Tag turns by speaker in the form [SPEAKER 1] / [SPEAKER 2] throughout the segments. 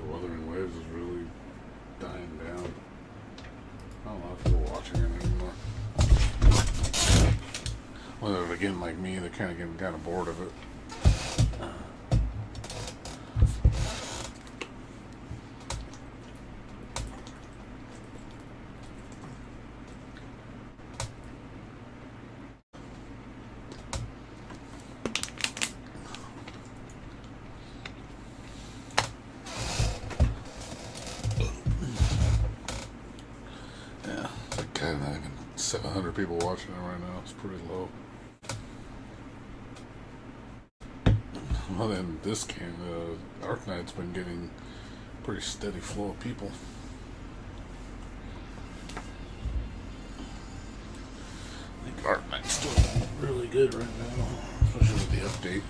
[SPEAKER 1] Wuthering Waves is really dying down. I don't know if people watching it anymore. Whether they're getting like me, they're kind of getting kind of bored of it. Yeah, it's like kind of even 700 people watching it right now. It's pretty low. Well, then this game, Arknight's been getting pretty steady flow of people. I think Arknight's doing really good right now, especially with the update.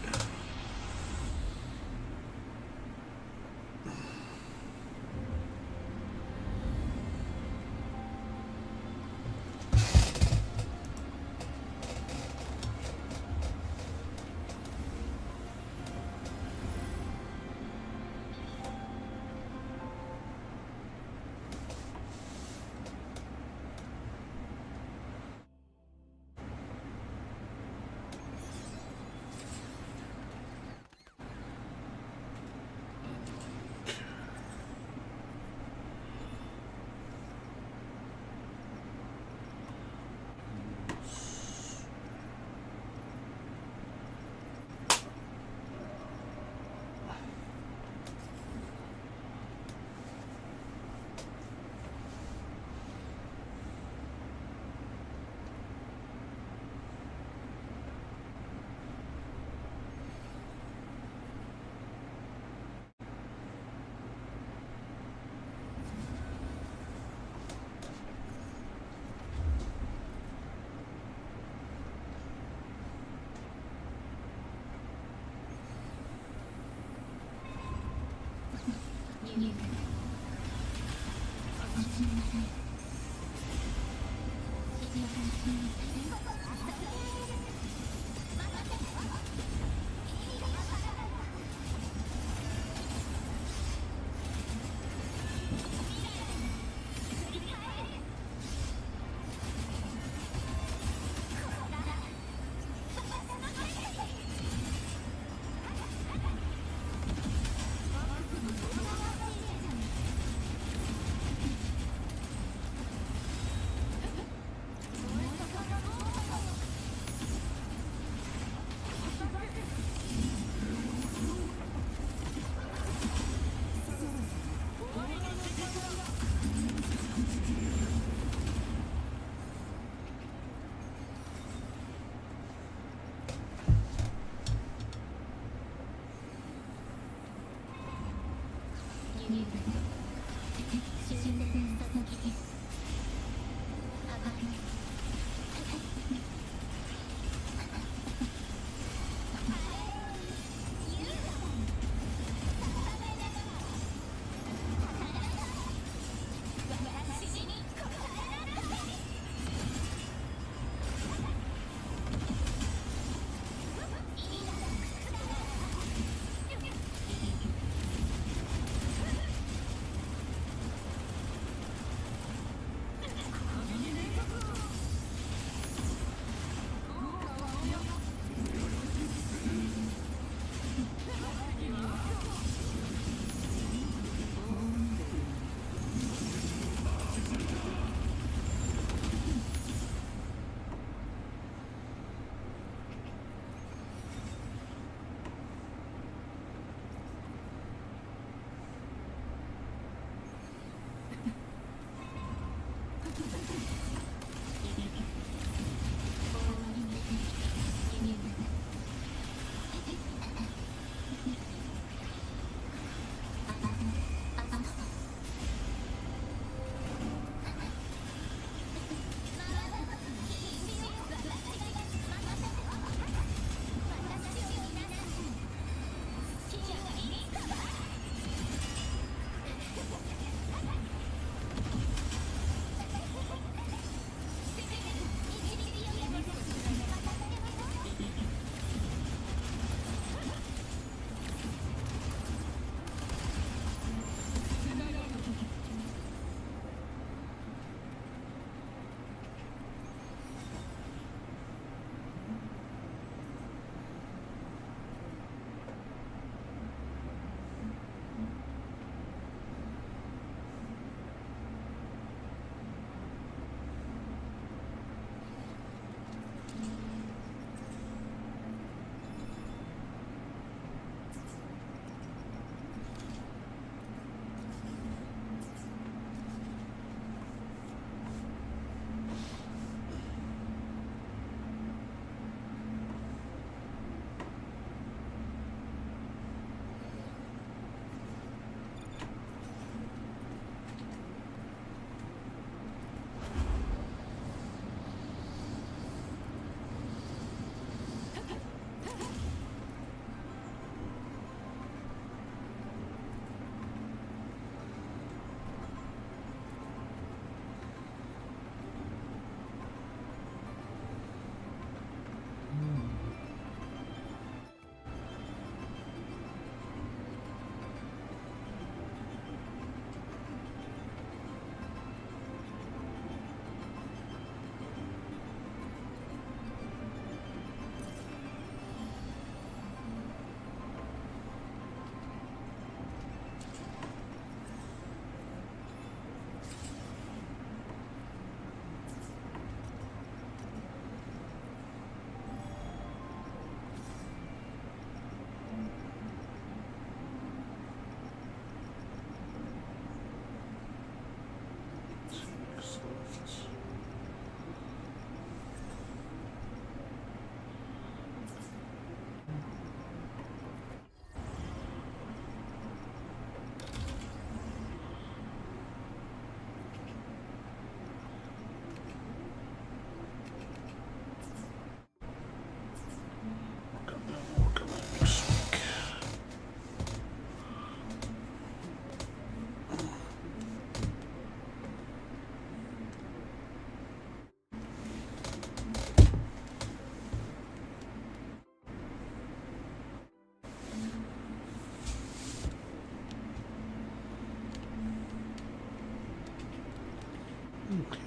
[SPEAKER 1] Okay,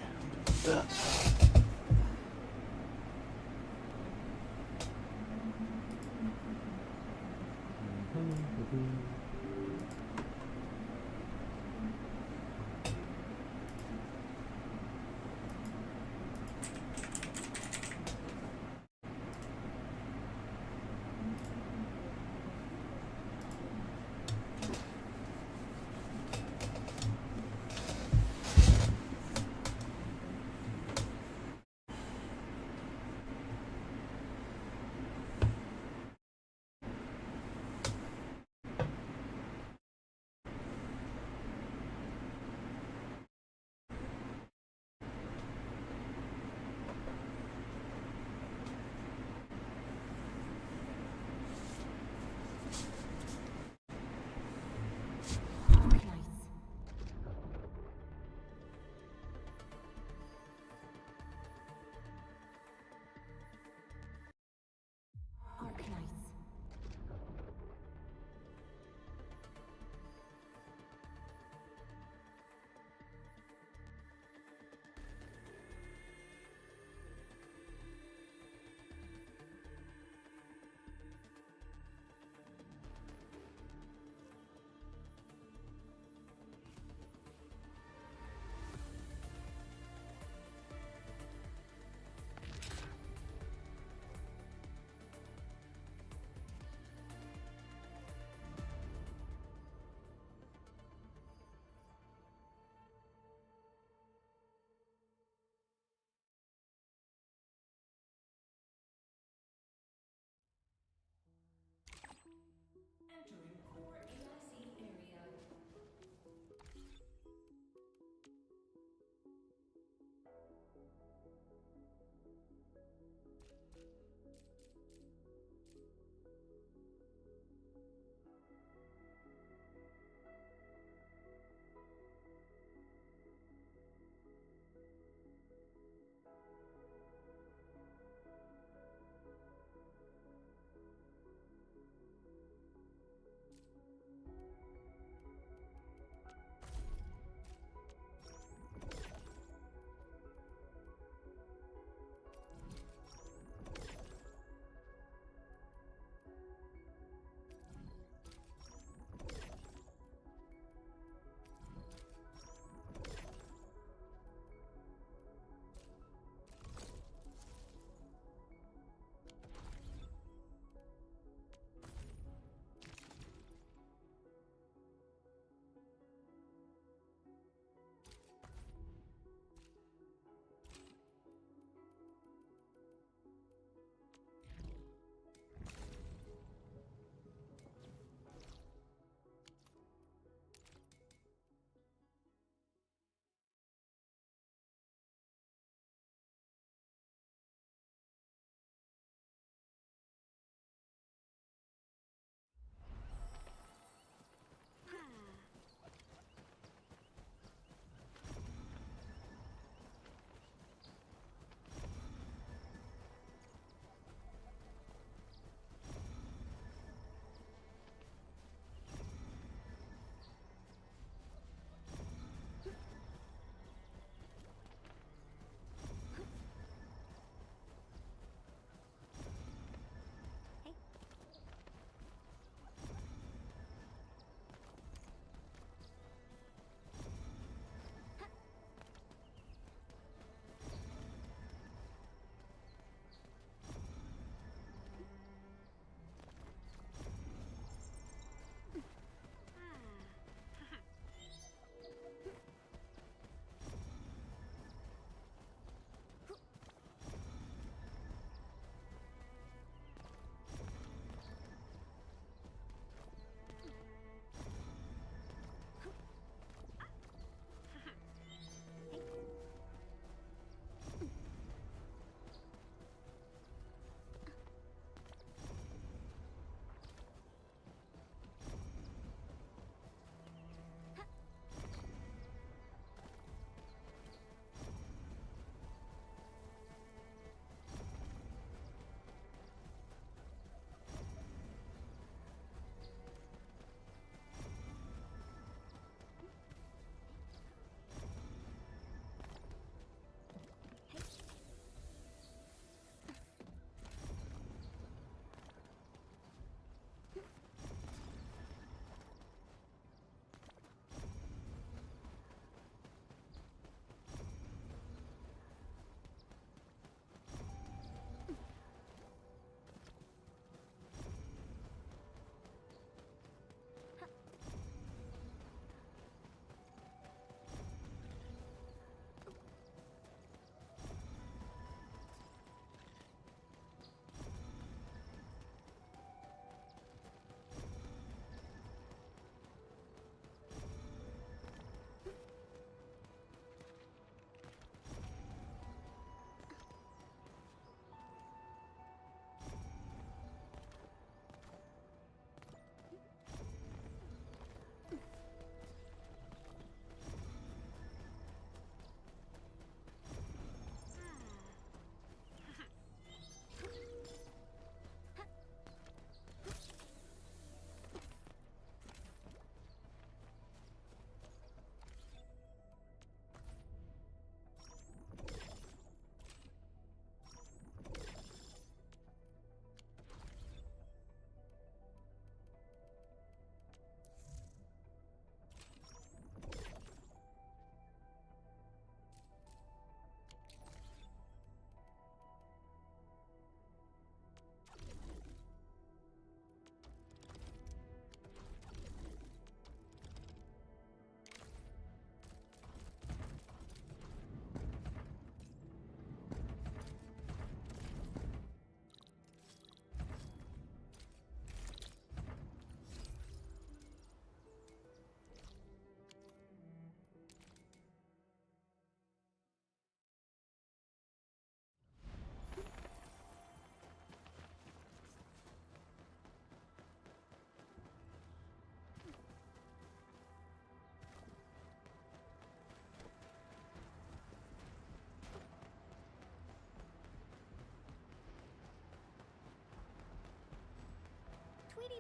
[SPEAKER 1] that.
[SPEAKER 2] Arknight. Entering core AIC area.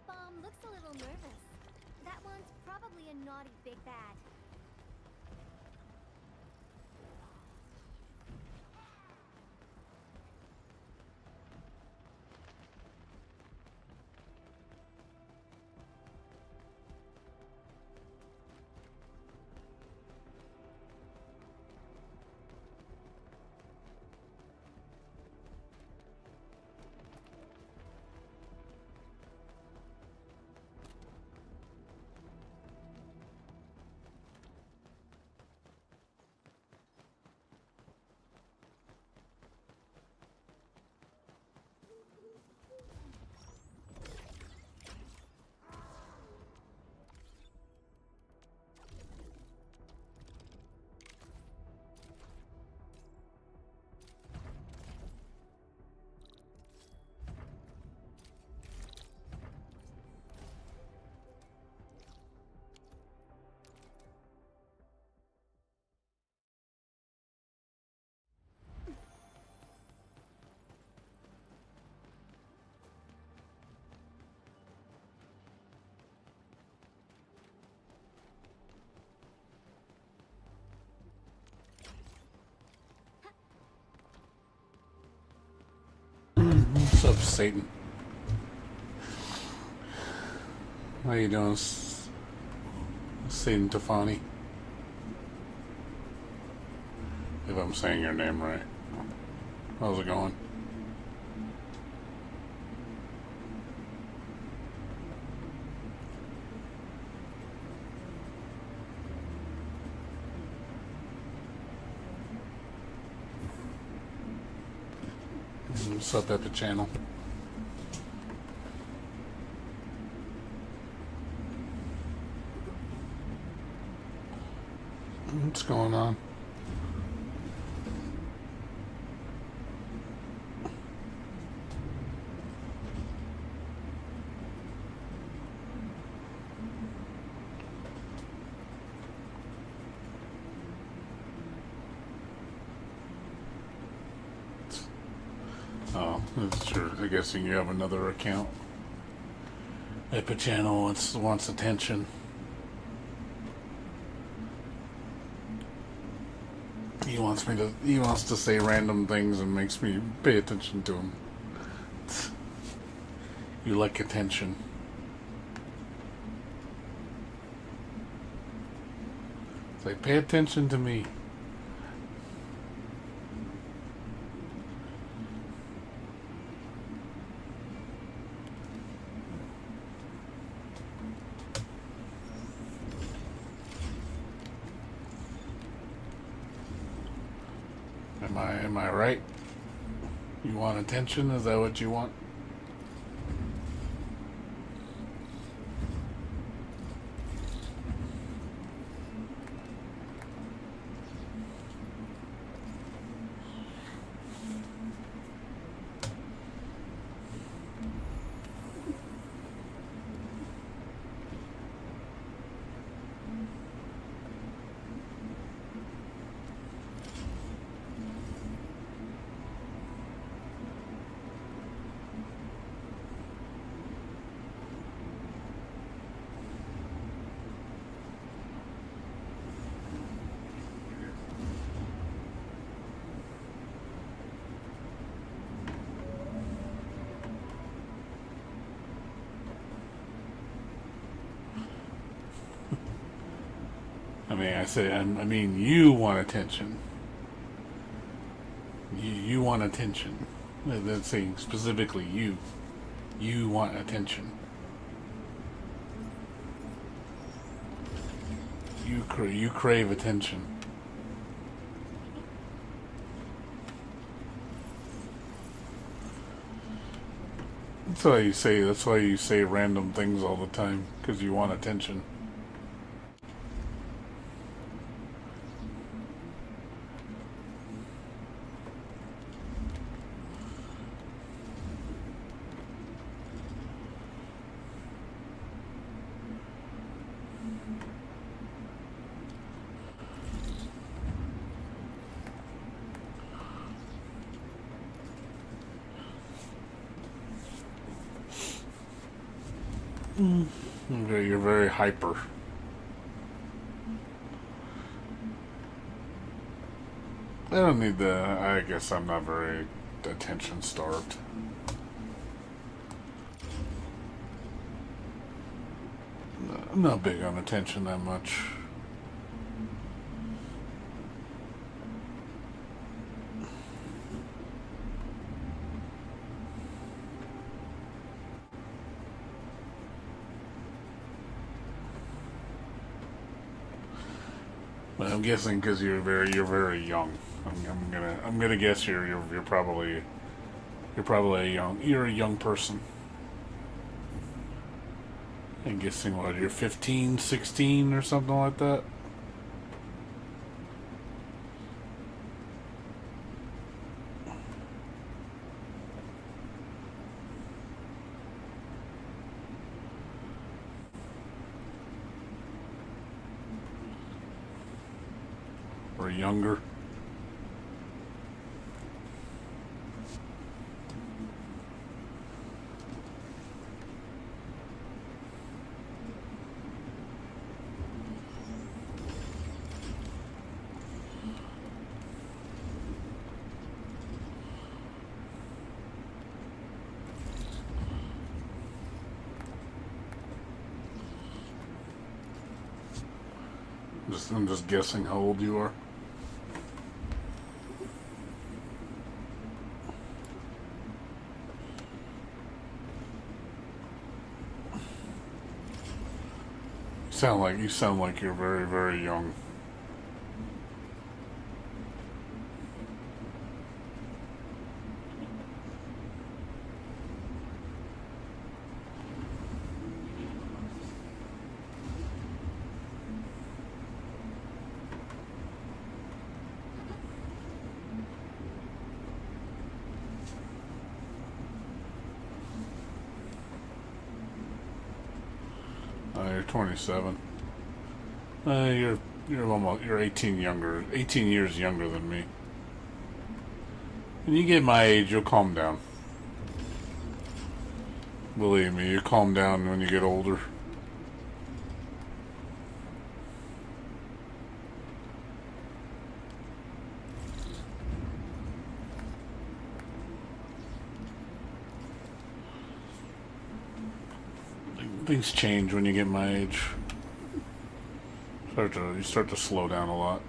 [SPEAKER 3] Bomb looks a little nervous. That one's probably a naughty big bad.
[SPEAKER 1] What's up, Satan? How you doing, Satan Tafani? If I'm saying your name right. How's it going? What's up, Epic Channel? What's going on? Oh, that's true. I guess you have another account. Epic Channel wants attention. He wants to say random things and makes me pay attention to him. You like attention. It's like, pay attention to me. Am I right? You want attention? Is that what you want? I mean, you want attention. You want attention. That's saying specifically you. You want attention. You crave attention. That's why you say random things all the time, because you want attention. Okay, you're very hyper. I don't need the. I guess I'm not very attention starved. I'm not big on attention that much. But I'm guessing because you're very young. I'm gonna guess you're probably a young person. I'm guessing what, you're 15, 16 or something like that. Or younger. I'm just guessing how old you are. You sound like you're very young. You're 27. You're 18 years younger than me. When you get my age, you'll calm down. Believe me, you calm down when you get older. Things change when you get my age. You start to slow down a lot.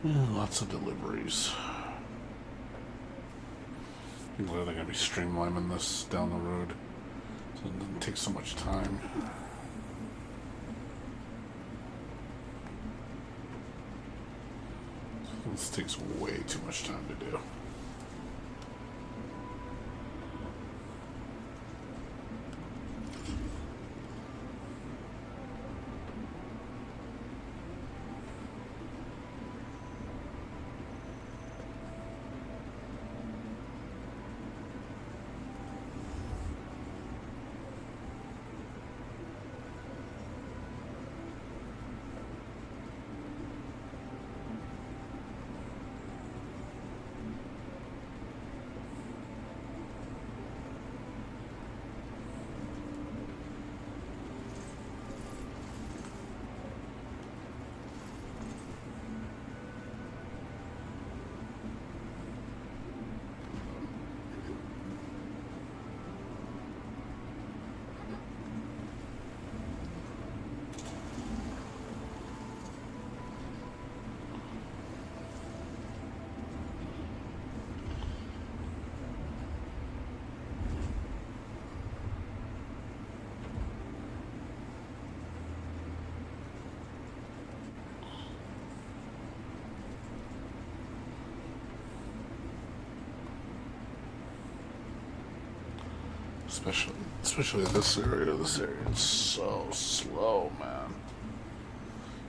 [SPEAKER 1] Yeah, lots of deliveries. I'm glad they're going to be streamlining this down the road so it doesn't take so much time. This takes way too much time to do. Especially this area. This area is so slow, man.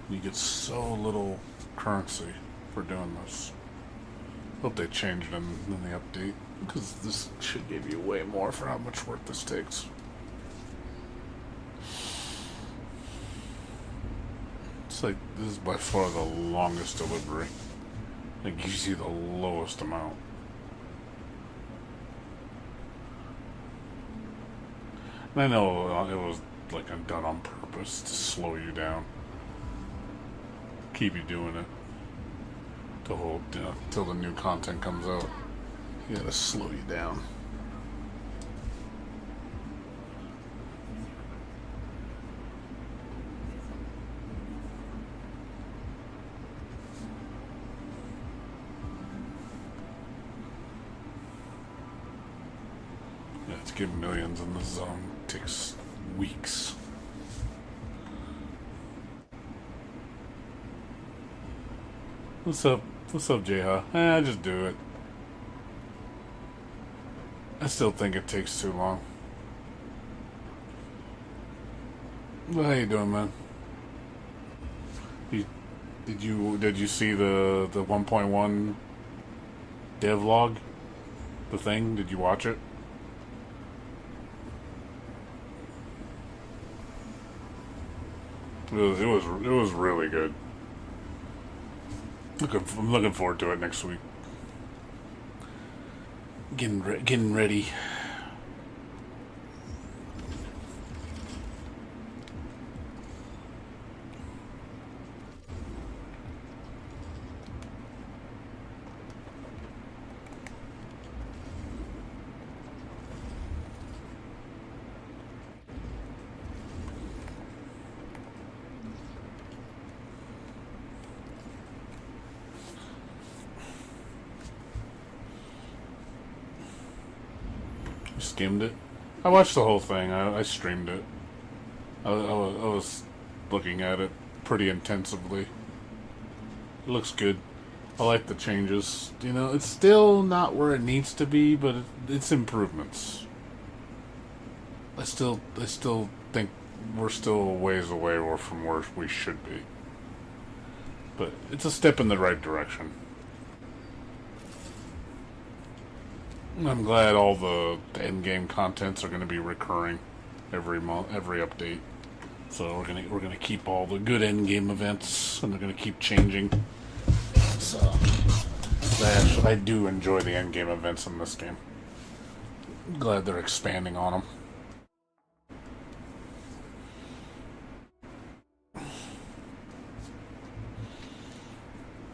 [SPEAKER 1] You get so little currency for doing this. Hope they changed in the update, because this should give you way more for how much work this takes. It's like, this is by far the longest delivery. Like, you see the lowest amount. And I know it was like done on purpose to slow you down, keep you doing it to hold, till the new content comes out. You gotta slow you down. Yeah, to get millions in this zone takes weeks. What's up? What's up, Jayha? I just do it. I still think it takes too long. Well, how you doing, man? Did you see the 1.1 devlog? The thing? Did you watch it? It was really good. I'm looking forward to it next week. Getting ready. Skimmed it. I watched the whole thing. I streamed it. I was looking at it pretty intensively. It looks good. I like the changes. You know, it's still not where it needs to be, but it's improvements. I still think we're still a ways away from where we should be. But it's a step in the right direction. I'm glad all the end-game contents are going to be recurring every month, every update. So we're gonna keep all the good end-game events, and they're going to keep changing. So I do enjoy the end-game events in this game. I'm glad they're expanding on them.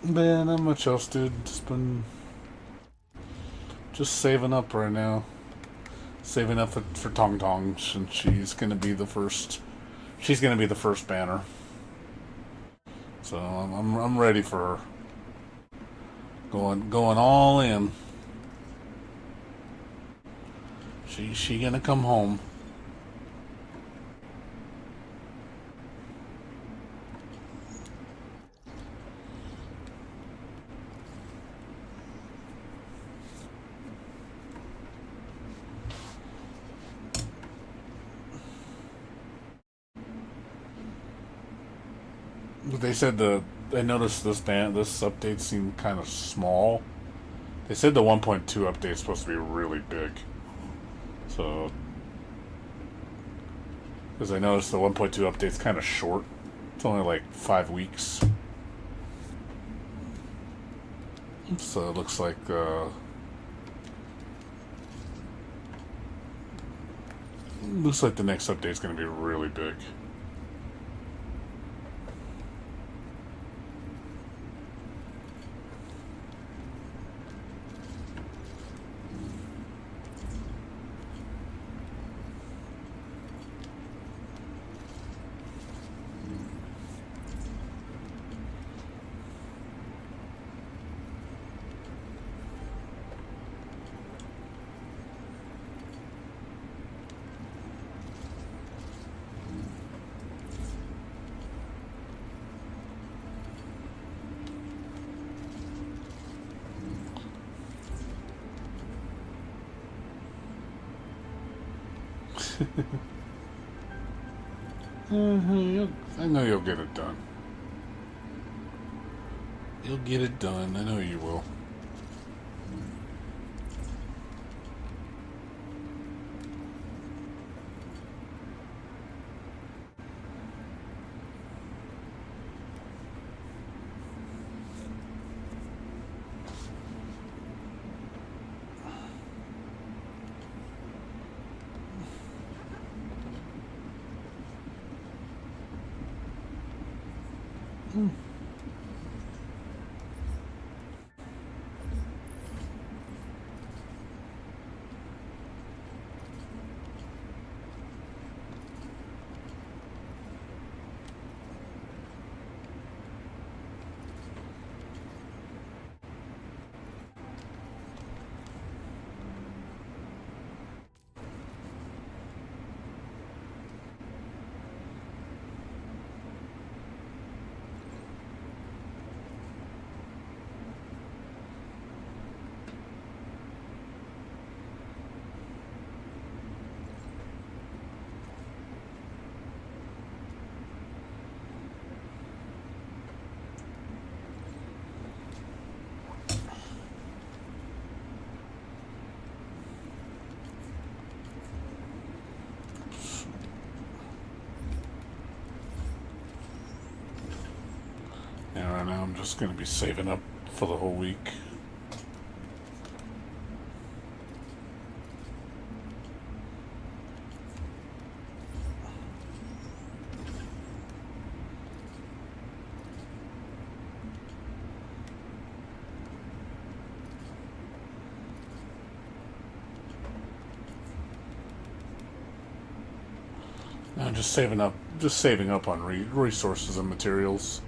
[SPEAKER 1] But yeah, not much else, dude. Just saving up right now. Saving up for Tong Tong, since she's gonna be the first. She's gonna be the first banner. So I'm ready for her. Going all in. She gonna come home. But they said I noticed this update seemed kind of small. They said the 1.2 update is supposed to be really big. So, because I noticed the 1.2 update's kind of short. It's only like 5 weeks. So it looks like the next update's going to be really big. I know you'll get it done. You'll get it done. I know you will. Yeah, right now I'm just going to be saving up for the whole week. I'm just saving up on resources and materials.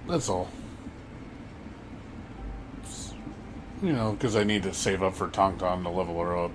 [SPEAKER 1] That's all. You know, because I need to save up for Tongton to level her up.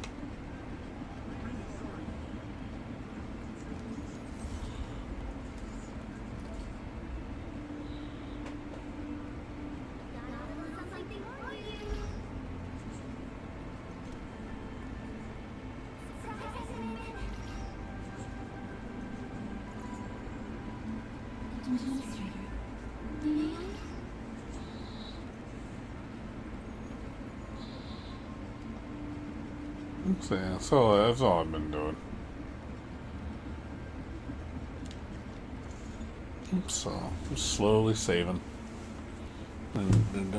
[SPEAKER 1] So, yeah, so that's all I've been doing. So just slowly saving. And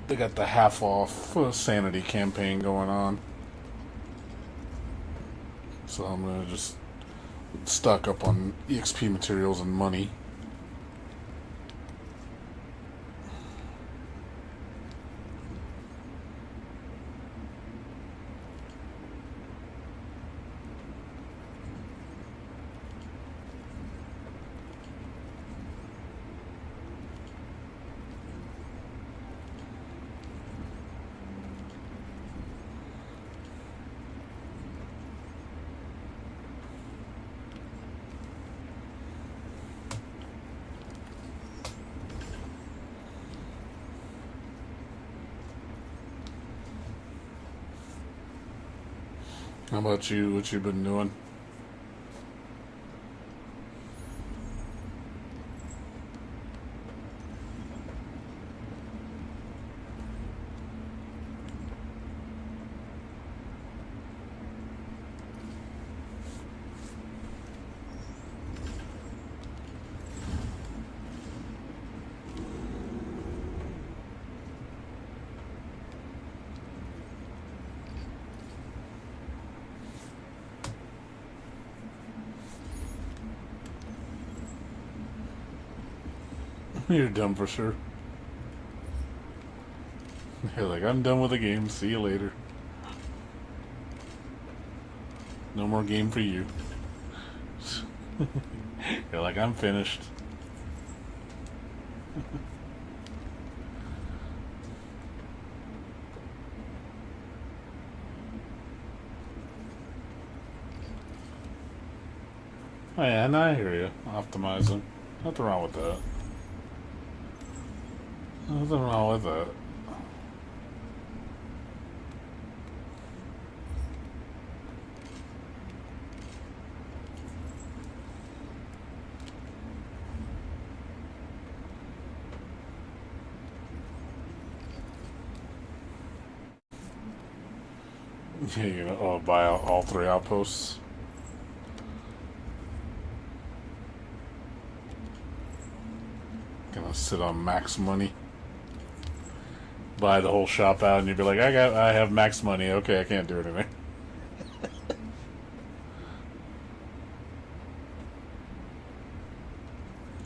[SPEAKER 1] they got the half off sanity campaign going on. So I'm gonna just stock up on EXP materials and money. How about you? What you been doing? You're dumb for sure. You're like, I'm done with the game. See you later. No more game for you. You're like, I'm finished. Oh yeah, and I hear you. Optimizing. Nothing wrong with that. Nothing wrong with that. Yeah, you know, buy all 3 outposts. Gonna sit on max money. Buy the whole shop out, and you'd be like, I have max money. Okay, I can't do anything.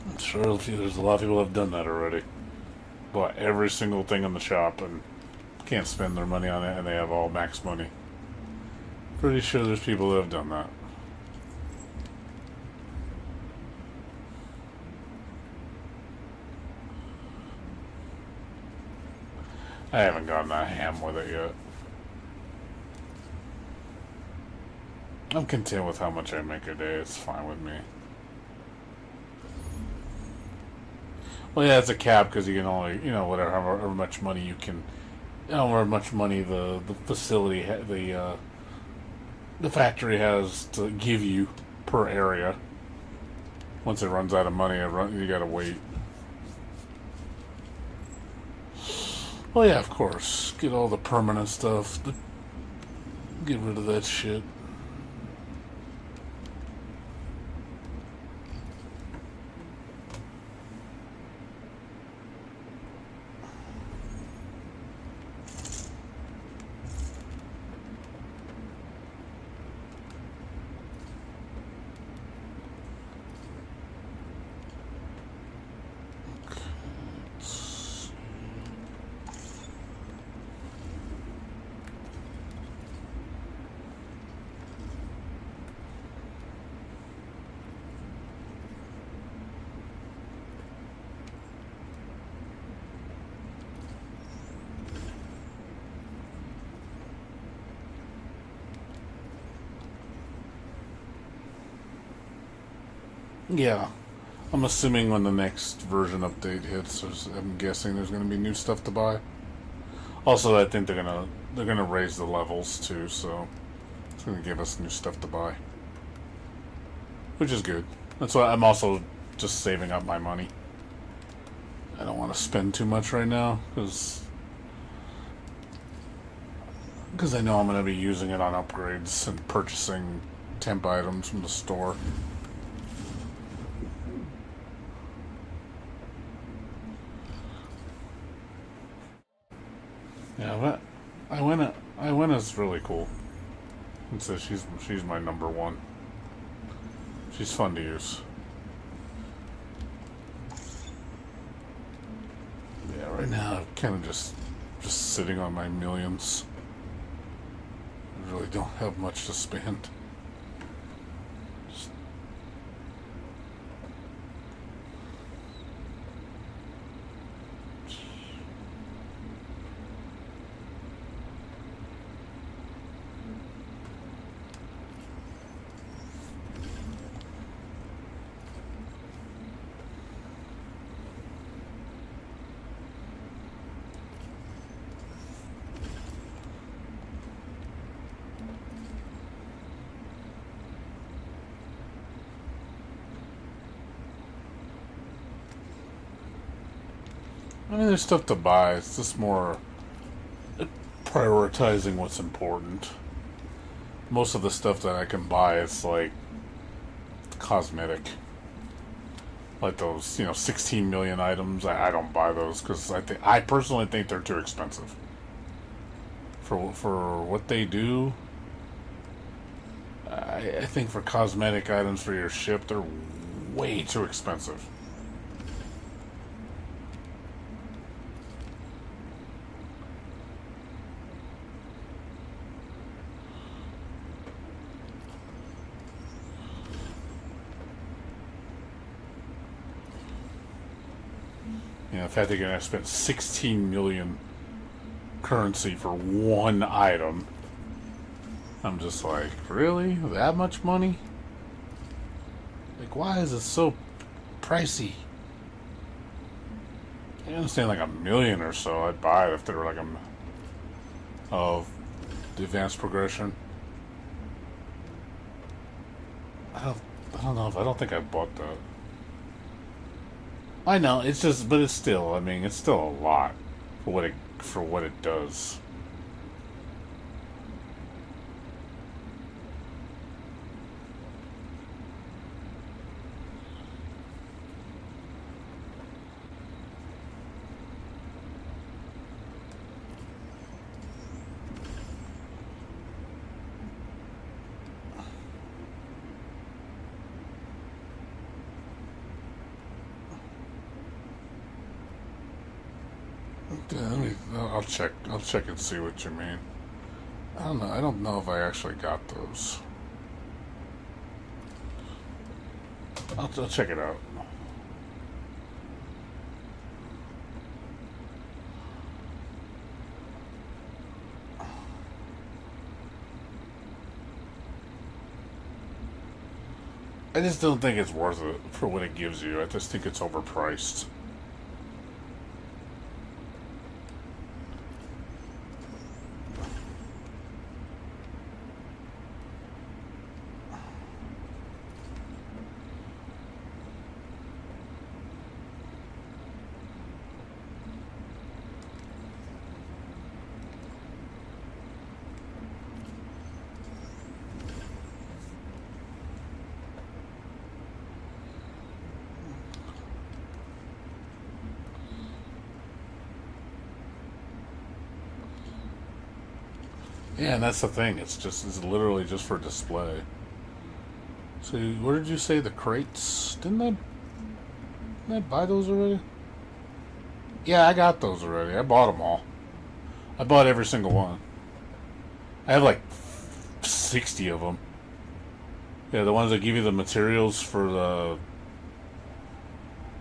[SPEAKER 1] I'm sure there's a lot of people that have done that already. Bought every single thing in the shop and can't spend their money on it, and they have all max money. Pretty sure there's people that have done that. I haven't gotten that ham with it yet. I'm content with how much I make a day. It's fine with me. Well, yeah, it's a cap because you can only, you know, whatever, however much money you can, however much money the facility, the factory has to give you per area. Once it runs out of money, you gotta wait. Well, yeah, of course. Get all the permanent stuff. Get rid of that shit. Yeah. I'm assuming when the next version update hits, I'm guessing there's going to be new stuff to buy. Also, I think they're gonna raise the levels too, so it's going to give us new stuff to buy, which is good. That's why I'm also just saving up my money. I don't want to spend too much right now because I know I'm going to be using it on upgrades and purchasing temp items from the store. Yeah, but I went is really cool. And so she's my number one. She's fun to use. Yeah, right now I'm kind of just sitting on my millions. I really don't have much to spend. I mean, there's stuff to buy. It's just more prioritizing what's important. Most of the stuff that I can buy is like cosmetic. Like those, 16 million items. I don't buy those because I personally think they're too expensive for what they do. I think for cosmetic items for your ship, they're way too expensive. The fact they're gonna spend 16 million currency for one item. I'm just like, really? That much money? Like, why is it so pricey? I understand like $1 million or so. I'd buy it if they were like of the advanced progression. I don't know if I don't think I bought that. I know, it's just, but it's still, I mean, it's still a lot for what it does. I'll check. I'll check and see what you mean. I don't know. I don't know if I actually got those. I'll check it out. I just don't think it's worth it for what it gives you. I just think it's overpriced. Yeah, and that's the thing. It's literally just for display. So, where did you say the crates? Didn't I buy those already? Yeah, I got those already. I bought them all. I bought every single one. I have like 60 of them. Yeah, the ones that give you the materials for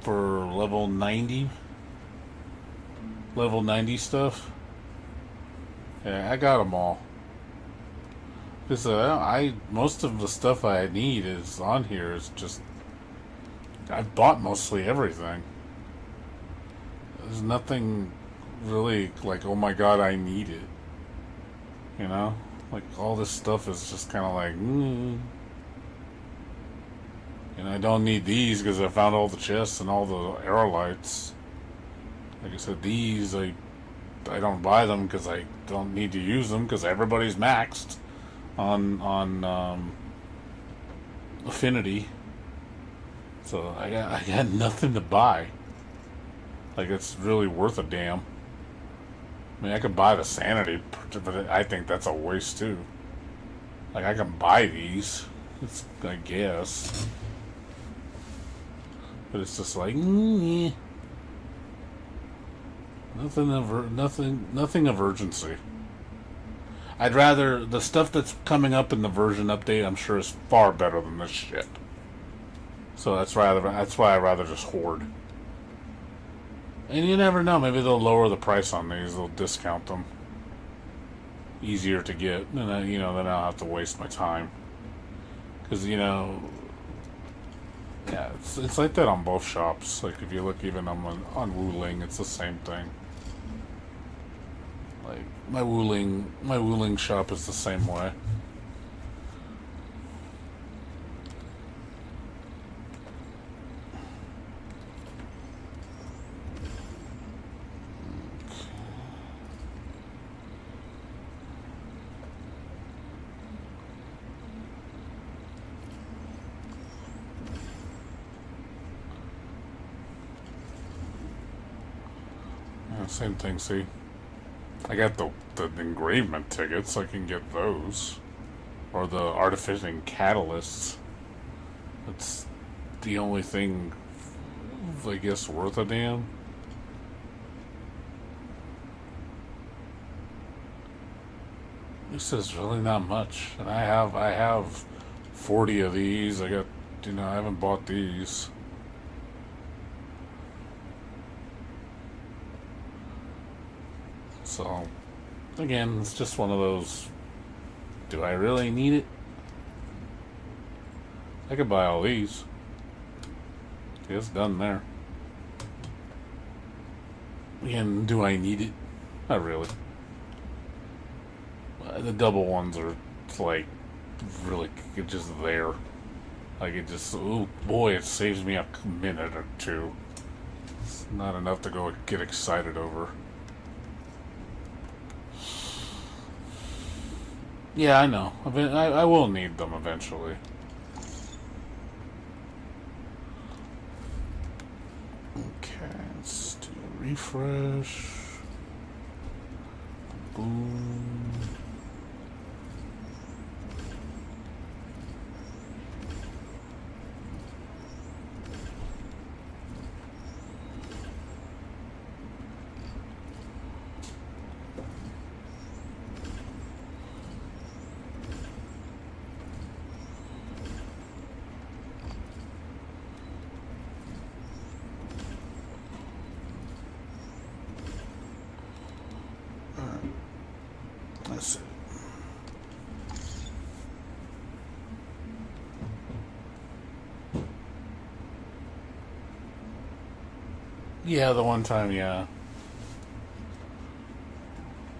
[SPEAKER 1] level 90. Level 90 stuff. Yeah, I got them all. Because most of the stuff I need is on here. Is just I've bought mostly everything. There's nothing really like, oh my god, I need it. You know, like all this stuff is just kind of like, and I don't need these because I found all the chests and all the arrow lights. Like I said, these I don't buy them because I don't need to use them because everybody's maxed on affinity. So I got nothing to buy. Like, it's really worth a damn. I mean, I could buy the sanity, but I think that's a waste too. Like, I can buy these, I guess, but it's just like nothing of urgency. I'd rather the stuff that's coming up in the version update, I'm sure, is far better than this shit. So that's why I'd rather just hoard. And you never know, maybe they'll lower the price on these, they'll discount them. Easier to get, and then, then I'll have to waste my time. Because, yeah, it's like that on both shops. Like, if you look even on Wuling, it's the same thing. Like, my Wuling shop is the same way. Same thing, see? I got the engravement tickets, I can get those. Or the artificing catalysts. That's the only thing, I guess, worth a damn. This is really not much. And I have 40 of these. I got, I haven't bought these. So, again, it's just one of those, do I really need it? I could buy all these. It's done there. Again, do I need it? Not really. The double ones are like really just there. Like it just, oh boy, it saves me a minute or two. It's not enough to go get excited over. Yeah, I know. I will need them eventually. Okay, let's do a refresh. Boom. That's it. Yeah, the one time, yeah.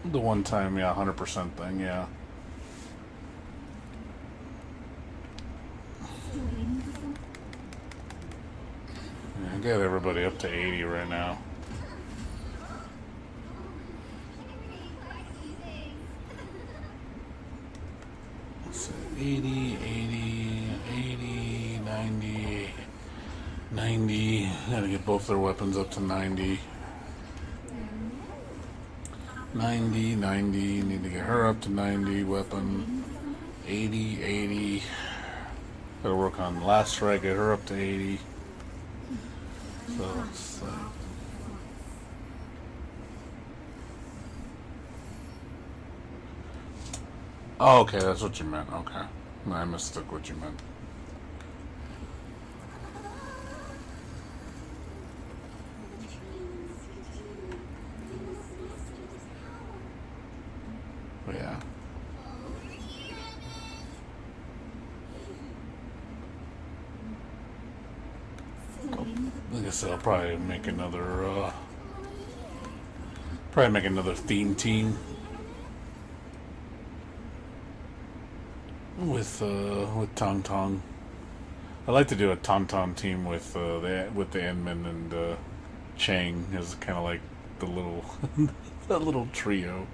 [SPEAKER 1] The one time, yeah, 100% thing, yeah. I got everybody up to 80 right now. Let's see, 80, 80, 80, 90, 90. Gotta get both their weapons up to 90. 90, 90. Need to get her up to 90. Weapon. 80, 80. Gotta work on last strike, get her up to 80. So it's like. Oh, okay, that's what you meant. Okay. I mistook what you meant. But yeah. Like I said, I'll probably make another theme team with Tong Tong. I'd like to do a Tong Tong team with the Enman and Chang as kind of like the little that little trio,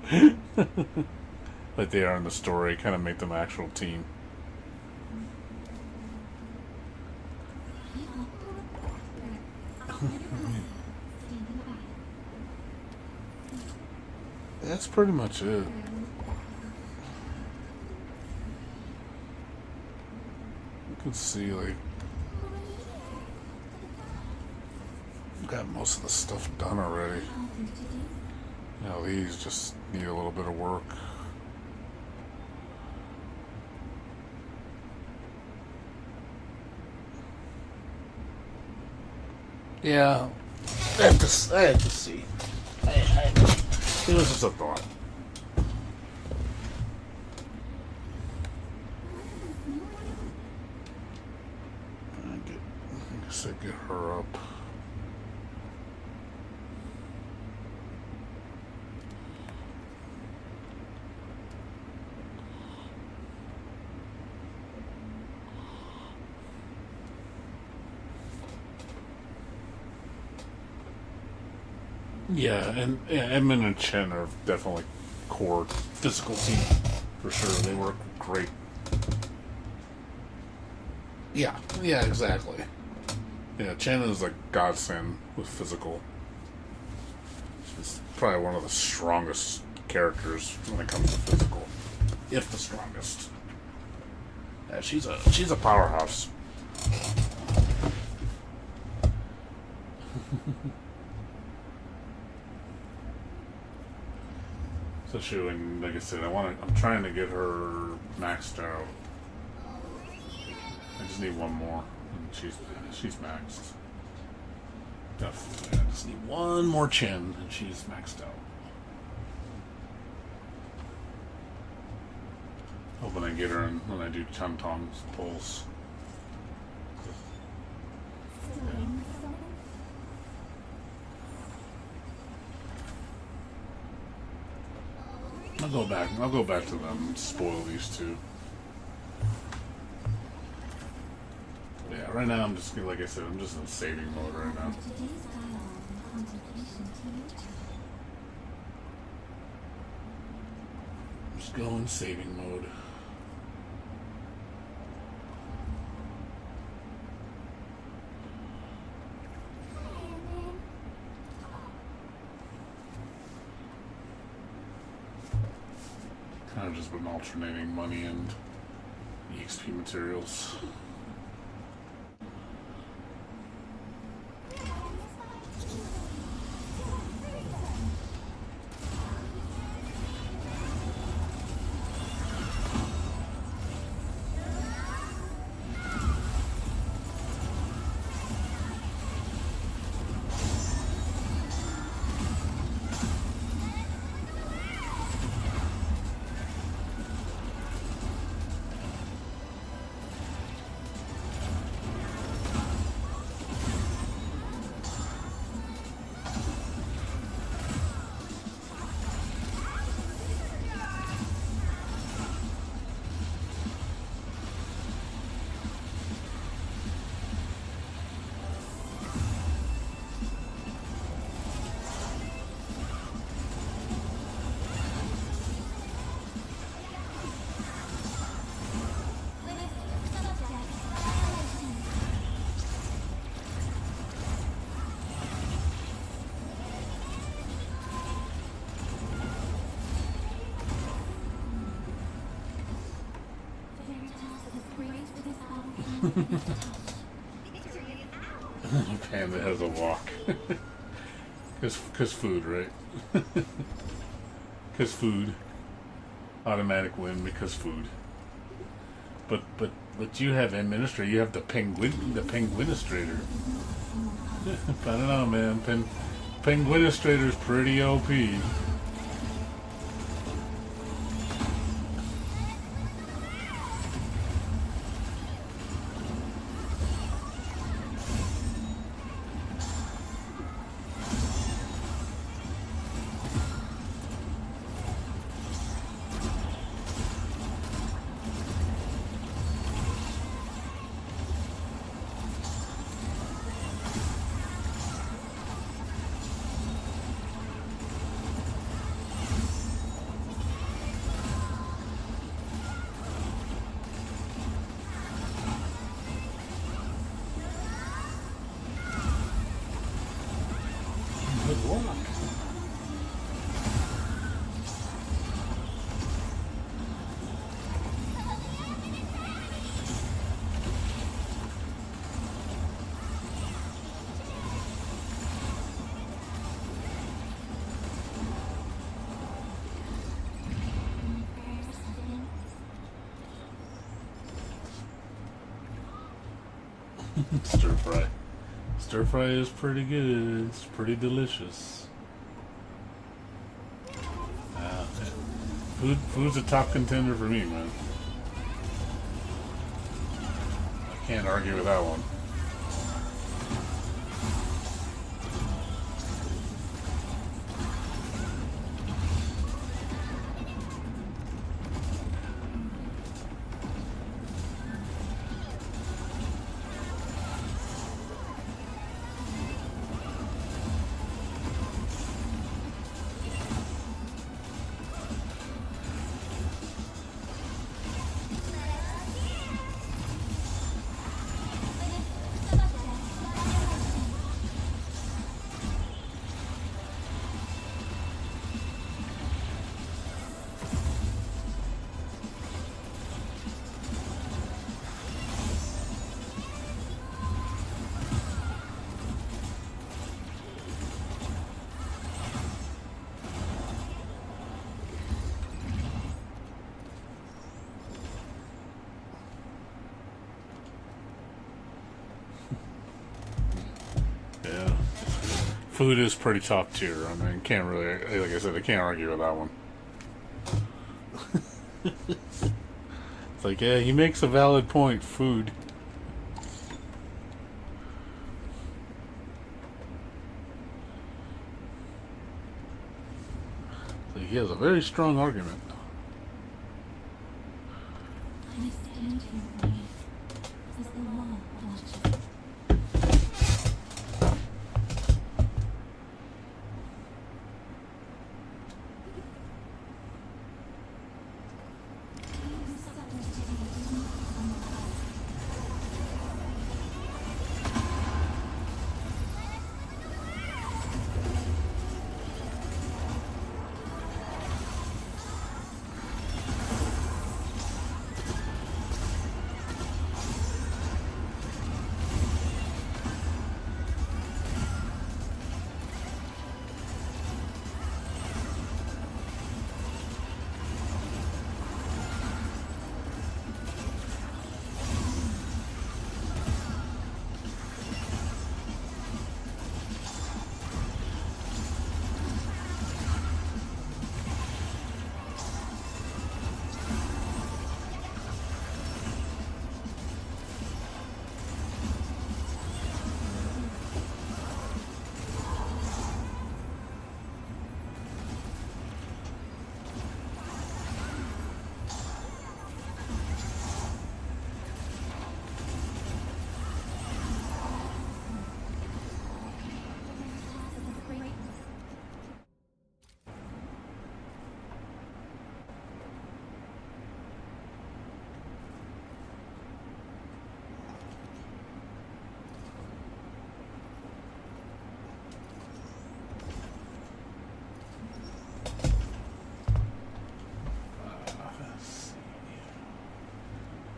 [SPEAKER 1] like they are in the story. Kind of make them an actual team. That's pretty much it. You can see, like, got most of the stuff done already. You know, these just need a little bit of work. Yeah, I have to see. It was just a thought. I guess I'd get her up. Yeah, and Edmund and Chen are definitely core physical team for sure. They work great. Yeah, exactly. Yeah, Chen is like godsend with physical. She's probably one of the strongest characters when it comes to physical, if the strongest. Yeah, she's a powerhouse. Especially when, like I said, I'm trying to get her maxed out. I just need one more, and she's maxed. Definitely, I just need one more chin, and she's maxed out. Hoping I get her in when I do Tom Tom's pulse. I'll go back to them and spoil these two. Yeah, right now I'm just, like I said, I'm just in saving mode right now. Just go in saving mode. Kind of just been alternating money and EXP materials. Panda has a walk. Cause food, right? Cause food. Automatic win because food. But you have administrator. You have the penguinistrator. I don't know, man. Penguinistrator's pretty OP. Stir fry. Stir fry is pretty good. It's pretty delicious. Food's a top contender for me, man. I can't argue with that one. Food is pretty top tier. I mean, can't really, like I said, I can't argue with that one. It's like, yeah, he makes a valid point. Food. So he has a very strong argument.
[SPEAKER 2] I stand here waiting as the law watches.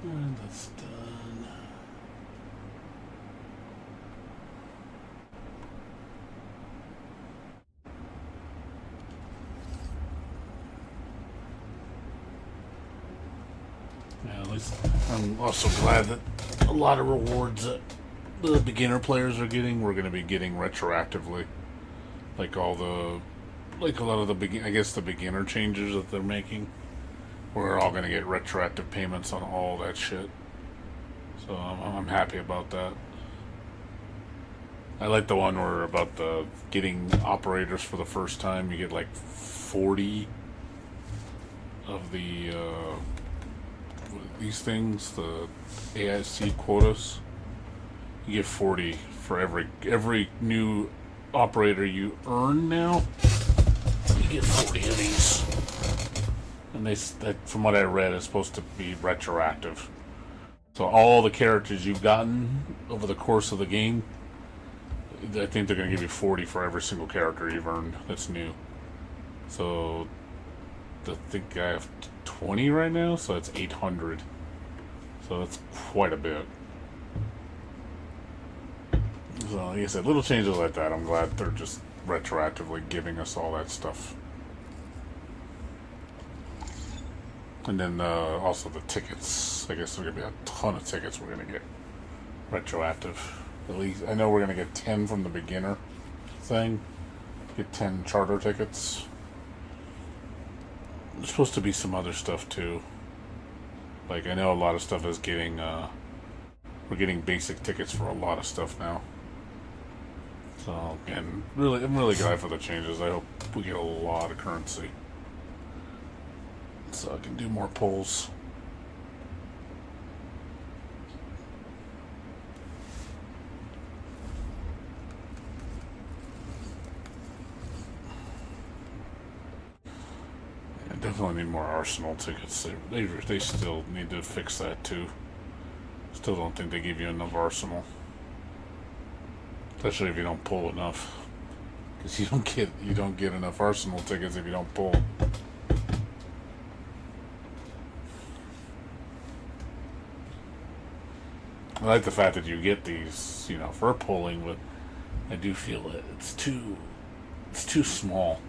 [SPEAKER 1] And that's done. Yeah, at least I'm also glad that a lot of rewards that the beginner players are getting, we're going to be getting retroactively. Like all the, like a lot of the I guess the beginner changes that they're making. We're all going to get retroactive payments on all that shit. So I'm happy about that. I like the one where about the getting operators for the first time. You get like 40 of the these things, the AIC quotas. You get 40 for every new operator you earn now. You get 40 of these. And that, from what I read, is supposed to be retroactive. So all the characters you've gotten over the course of the game, I think they're going to give you 40 for every single character you've earned that's new. So I think I have 20 right now, so that's 800. So that's quite a bit. So like I said, little changes like that, I'm glad they're just retroactively giving us all that stuff. And then also the tickets. I guess there's going to be a ton of tickets we're going to get retroactive. At least I know we're going to get 10 from the beginner thing. Get 10 charter tickets. There's supposed to be some other stuff too. Like I know a lot of stuff is getting we're getting basic tickets for a lot of stuff now. So again, I'm really glad for the changes. I hope we get a lot of currency, so I can do more polls. I definitely need more Arsenal tickets. They still need to fix that too. Still don't think they give you enough Arsenal, especially if you don't pull enough. Because you don't get enough Arsenal tickets if you don't pull. I like the fact that you get these, for pulling, but I do feel that it's too small.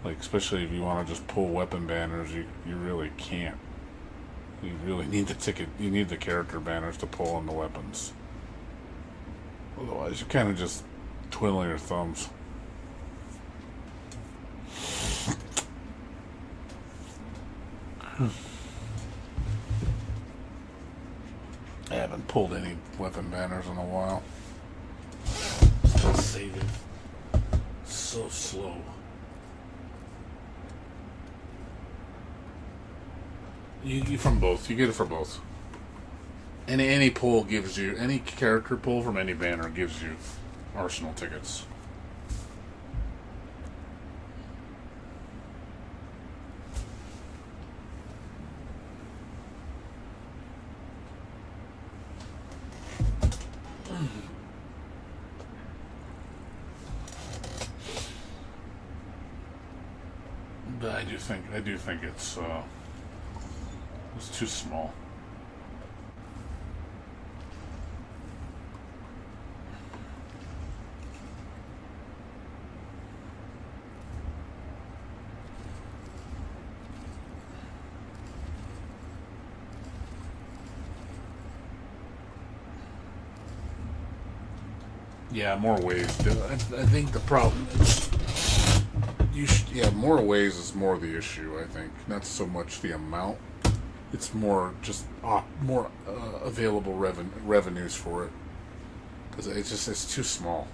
[SPEAKER 1] Like, especially if you want to just pull weapon banners, you really can't. You really need the ticket. You need the character banners to pull on the weapons. Otherwise, you're kind of just twiddling your thumbs. I haven't pulled any weapon banners in a while. Still saving. So slow. You from both. You get it for both. Any pull gives you, any character pull from any banner gives you Arsenal tickets. But I do think it's too small. Yeah, more ways. I think the problem is more ways is more the issue. I think not so much the amount. It's more just more available revenues for it, because it's too small.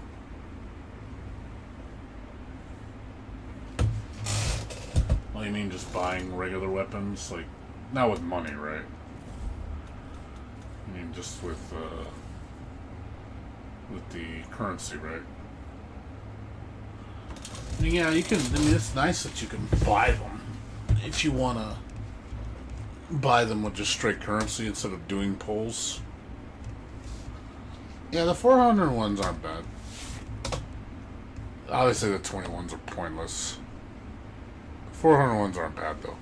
[SPEAKER 1] Well, you mean just buying regular weapons, like not with money, right? I mean just with the currency, right? I mean, yeah, you can. I mean, it's nice that you can buy them if you want to buy them with just straight currency instead of doing pulls. Yeah, the 400 ones aren't bad. Obviously, the 20 ones are pointless. The 400 ones aren't bad, though.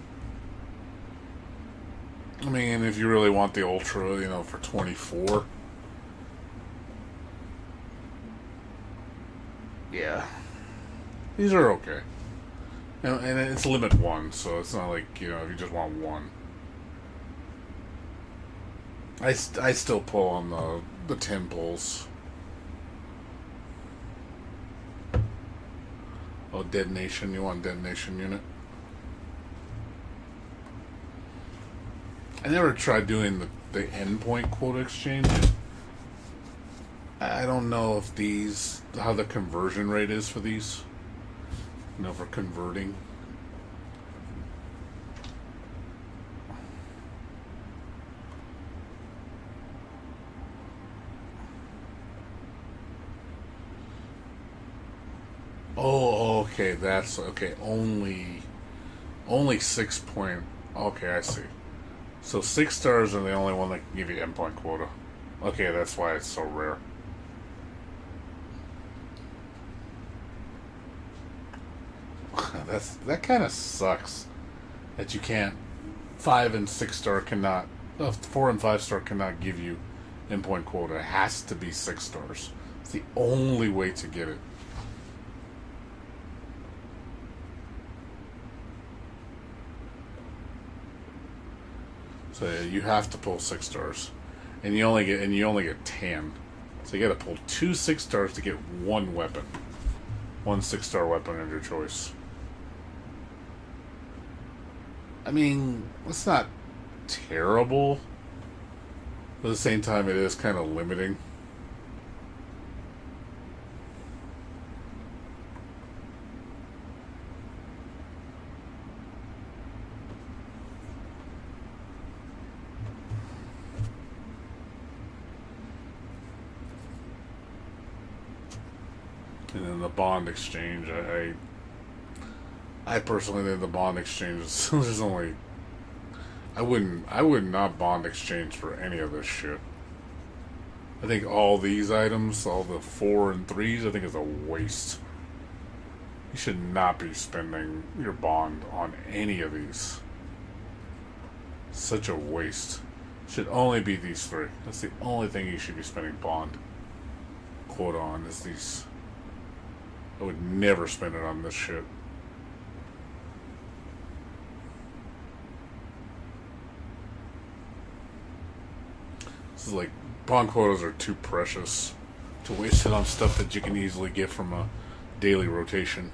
[SPEAKER 1] I mean, if you really want the Ultra, you know, for 24. Yeah. These are okay. And it's limit 1, so it's not like, you know, if you just want one. I still pull on the 10 pulls. Oh, Dead Nation. You want Dead Nation unit? I never tried doing the endpoint quota exchange. I don't know if how the conversion rate is for these. You know, for converting. Oh, okay, that's okay. Only 6 point. Okay, I see. So 6 stars are the only one that can give you endpoint quota. Okay, that's why it's so rare. That kind of sucks that you can't. 5 and 6 star cannot. 4 and 5 star cannot give you endpoint quota. It has to be 6 stars. It's the only way to get it. So you have to pull 6 stars, and you only get 10. So you got to pull 2 6 stars to get one weapon, 1 6 star weapon of your choice. I mean, it's not terrible, but at the same time, it is kind of limiting. And then the bond exchange, I personally think the bond exchange is only. I would not bond exchange for any of this shit. I think all these items, all the 4 and 3s, I think is a waste. You should not be spending your bond on any of these. Such a waste. Should only be these 3. That's the only thing you should be spending bond quota on, is these. I would never spend it on this shit. This is like, bond quotas are too precious to waste it on stuff that you can easily get from a daily rotation.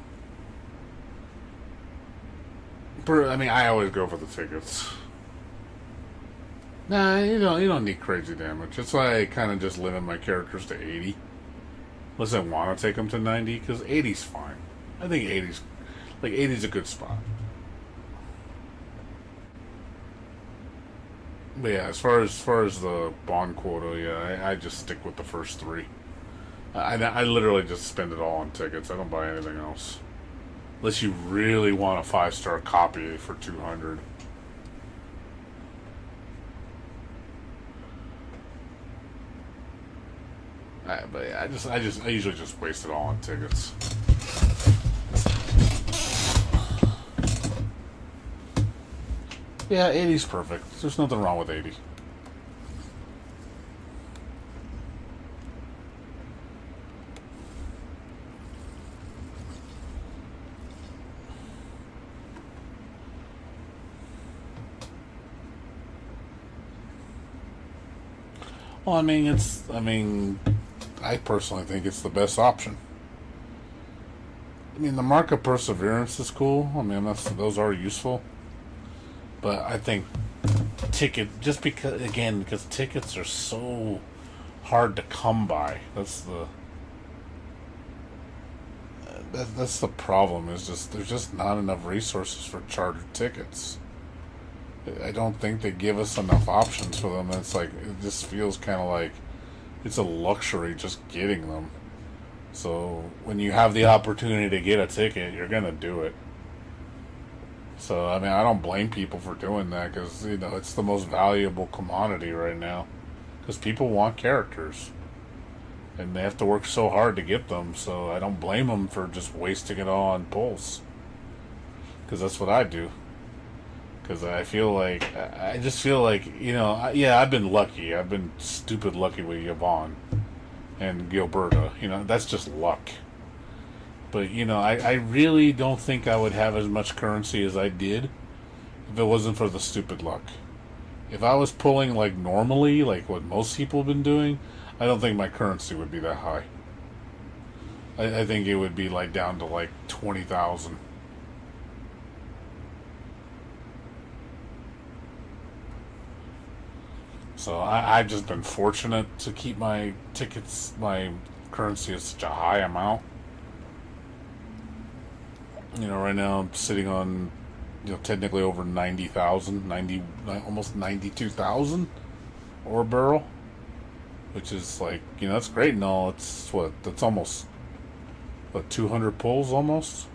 [SPEAKER 1] I mean, I always go for the tickets. Nah, you don't need crazy damage. That's why I kind of just limit my characters to 80. Unless I want to take them to 90, because 80's fine. I think 80's a good spot. But yeah, as far as the bond quota, yeah, I just stick with the first 3. I literally just spend it all on tickets. I don't buy anything else. Unless you really want a 5-star copy for 200. But yeah, I usually just waste it all on tickets. Yeah, 80's perfect. There's nothing wrong with 80. Well, I personally think it's the best option. I mean, the Mark of Perseverance is cool. I mean, those are useful. But I think just because tickets are so hard to come by. That's the problem. Is just there's just not enough resources for chartered tickets. I don't think they give us enough options for them. It's like it just feels kind of like it's a luxury just getting them. So when you have the opportunity to get a ticket, you're gonna do it. So I mean, I don't blame people for doing that because it's the most valuable commodity right now. Because people want characters, and they have to work so hard to get them. So I don't blame them for just wasting it all on pulls. Because that's what I do. Because I just feel like, I've been lucky. I've been stupid lucky with Yvonne and Gilberta. That's just luck. But, I really don't think I would have as much currency as I did if it wasn't for the stupid luck. If I was pulling, like, normally, like what most people have been doing, I don't think my currency would be that high. I think it would be, like, down to, like, 20,000. So I've just been fortunate to keep my currency at such a high amount. Right now I'm sitting on, technically over 90,000, almost 92,000 ore barrel, which is like, that's great and all. That's almost, 200 pulls almost?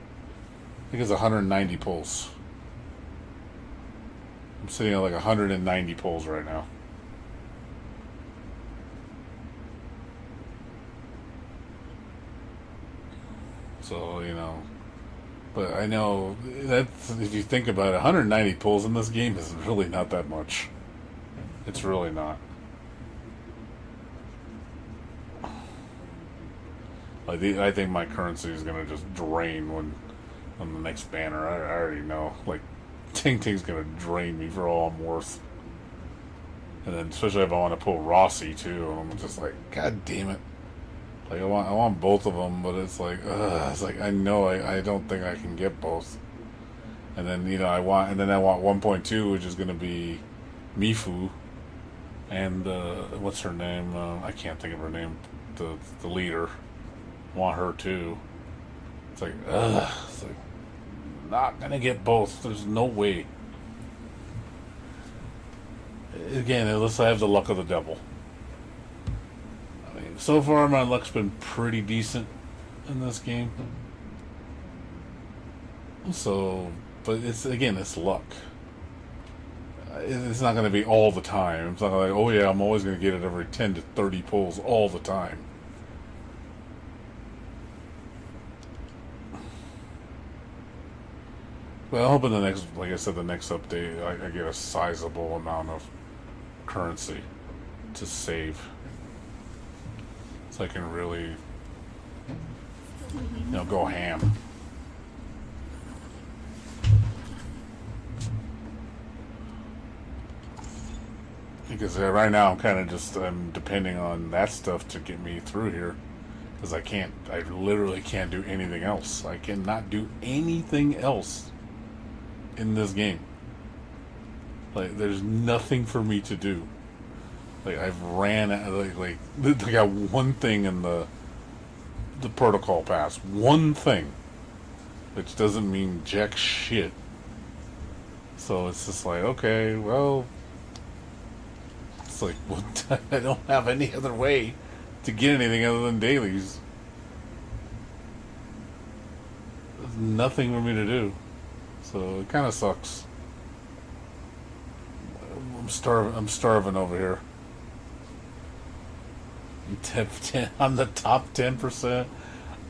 [SPEAKER 1] I think it's 190 pulls. I'm sitting at like 190 pulls right now. So, but I know that if you think about it, 190 pulls in this game is really not that much. It's really not. I think my currency is going to just drain on the next banner. I already know. Like, Ting Ting's going to drain me for all I'm worth. And then, especially if I want to pull Rossi, too. I'm just like, God damn it. Like, I want both of them, but it's like, I know I don't think I can get both. And then, I want 1.2, which is going to be Mifu, and, what's her name? I can't think of her name. The leader. I want her too. It's like, not going to get both. There's no way. Again, unless I have the luck of the devil. So far, my luck's been pretty decent in this game. So, but it's luck. It's not going to be all the time. It's not like, oh yeah, I'm always going to get it every 10 to 30 pulls all the time. But I hope in the next, like I said, the next update, I get a sizable amount of currency to save. So I can really, go ham. Because right now I'm depending on that stuff to get me through here. Because I literally can't do anything else. I cannot do anything else in this game. Like, there's nothing for me to do. Like, I've ran like I got one thing in the protocol pass. One thing. Which doesn't mean jack shit. So it's just like, okay, well, it's like, what? I don't have any other way to get anything other than dailies. There's nothing for me to do. So it kind of sucks. I'm starving over here. I'm the top 10%.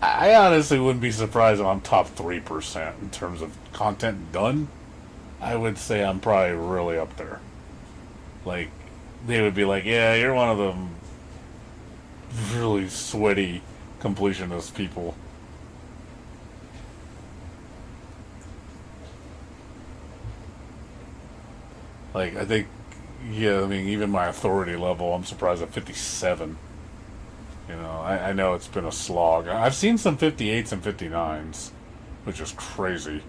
[SPEAKER 1] I honestly wouldn't be surprised if I'm top 3% in terms of content done. I would say I'm probably really up there. Like, they would be like, yeah, you're one of the really sweaty completionist people. Like, I think, yeah, I mean, even my authority level, I'm surprised at 57. You know, I know it's been a slog. I've seen some 58s and 59s, which is crazy.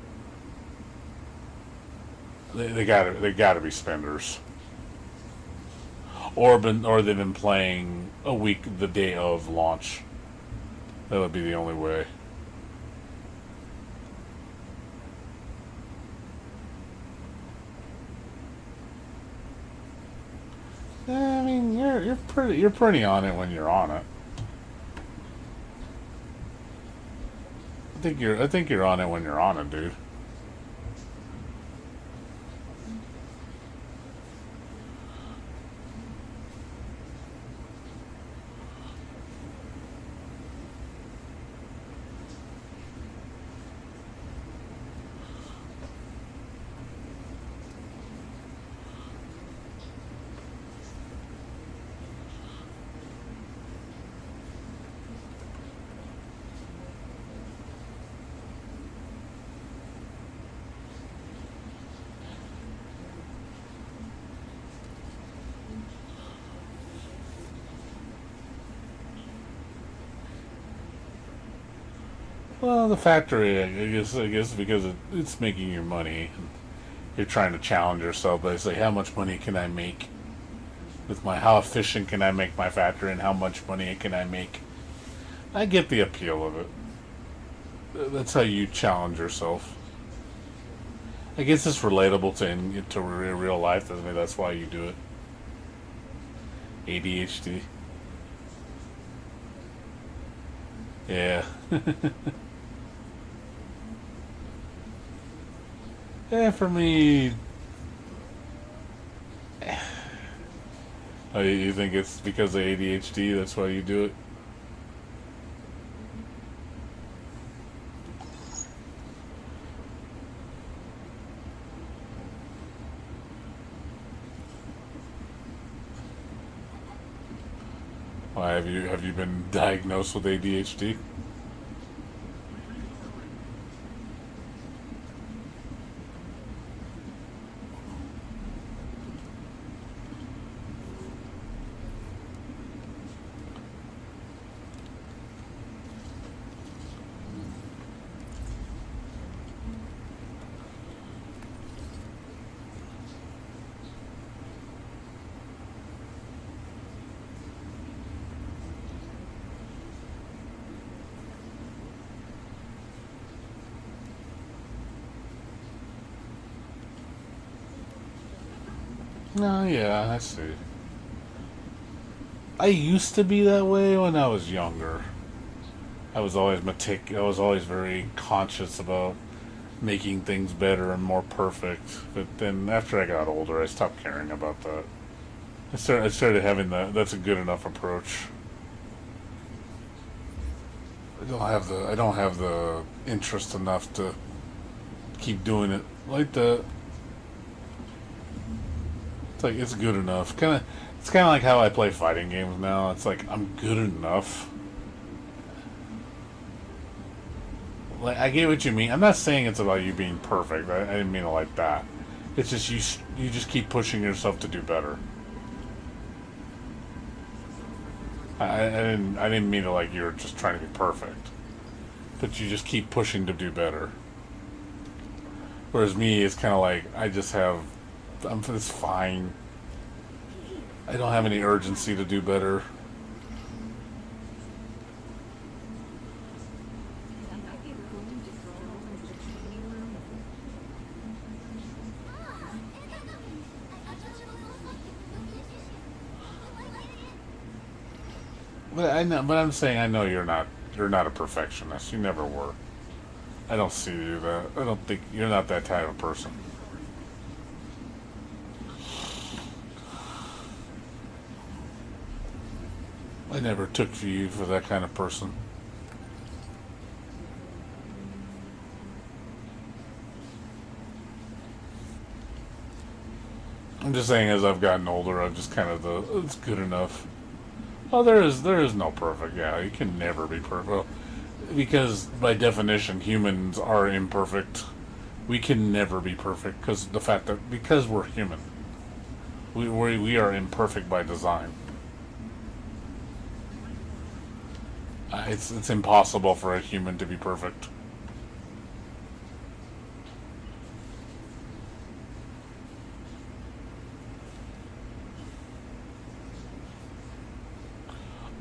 [SPEAKER 1] They gotta be spenders, or they've been playing a week the day of launch. That would be the only way. I mean, you're pretty on it when you're on it. I think you're on it when you're on it, dude. Well, the factory, I guess because it's making you money. You're trying to challenge yourself, but it's like, how much money can I make with how efficient can I make my factory, and how much money can I make? I get the appeal of it. That's how you challenge yourself. I guess it's relatable to real life. Doesn't it? That's why you do it. ADHD. Yeah. Yeah, for me. Oh, you think it's because of ADHD? That's why you do it? Why have you been diagnosed with ADHD? No, yeah, I see. I used to be that way when I was younger. I was always very conscious about making things better and more perfect. But then after I got older, I stopped caring about that. I started having that's a good enough approach. I don't have the interest enough to keep doing it like the. It's like, it's good enough. It's kind of like how I play fighting games now. It's like, I'm good enough. Like, I get what you mean. I'm not saying it's about you being perfect. I didn't mean it like that. It's just you just keep pushing yourself to do better. I didn't mean it like you're just trying to be perfect, but you just keep pushing to do better. Whereas me, it's kind of like it's fine. I don't have any urgency to do better. But I'm saying I know you're not a perfectionist. You never were. I don't see you that. I don't think you're not that type of person. I never took you for that kind of person. I'm just saying, as I've gotten older, I've just kind of it's good enough. Oh, there is no perfect. Yeah, you can never be perfect. Well, because by definition, humans are imperfect. We can never be perfect because because we're human, we are imperfect by design. It's impossible for a human to be perfect.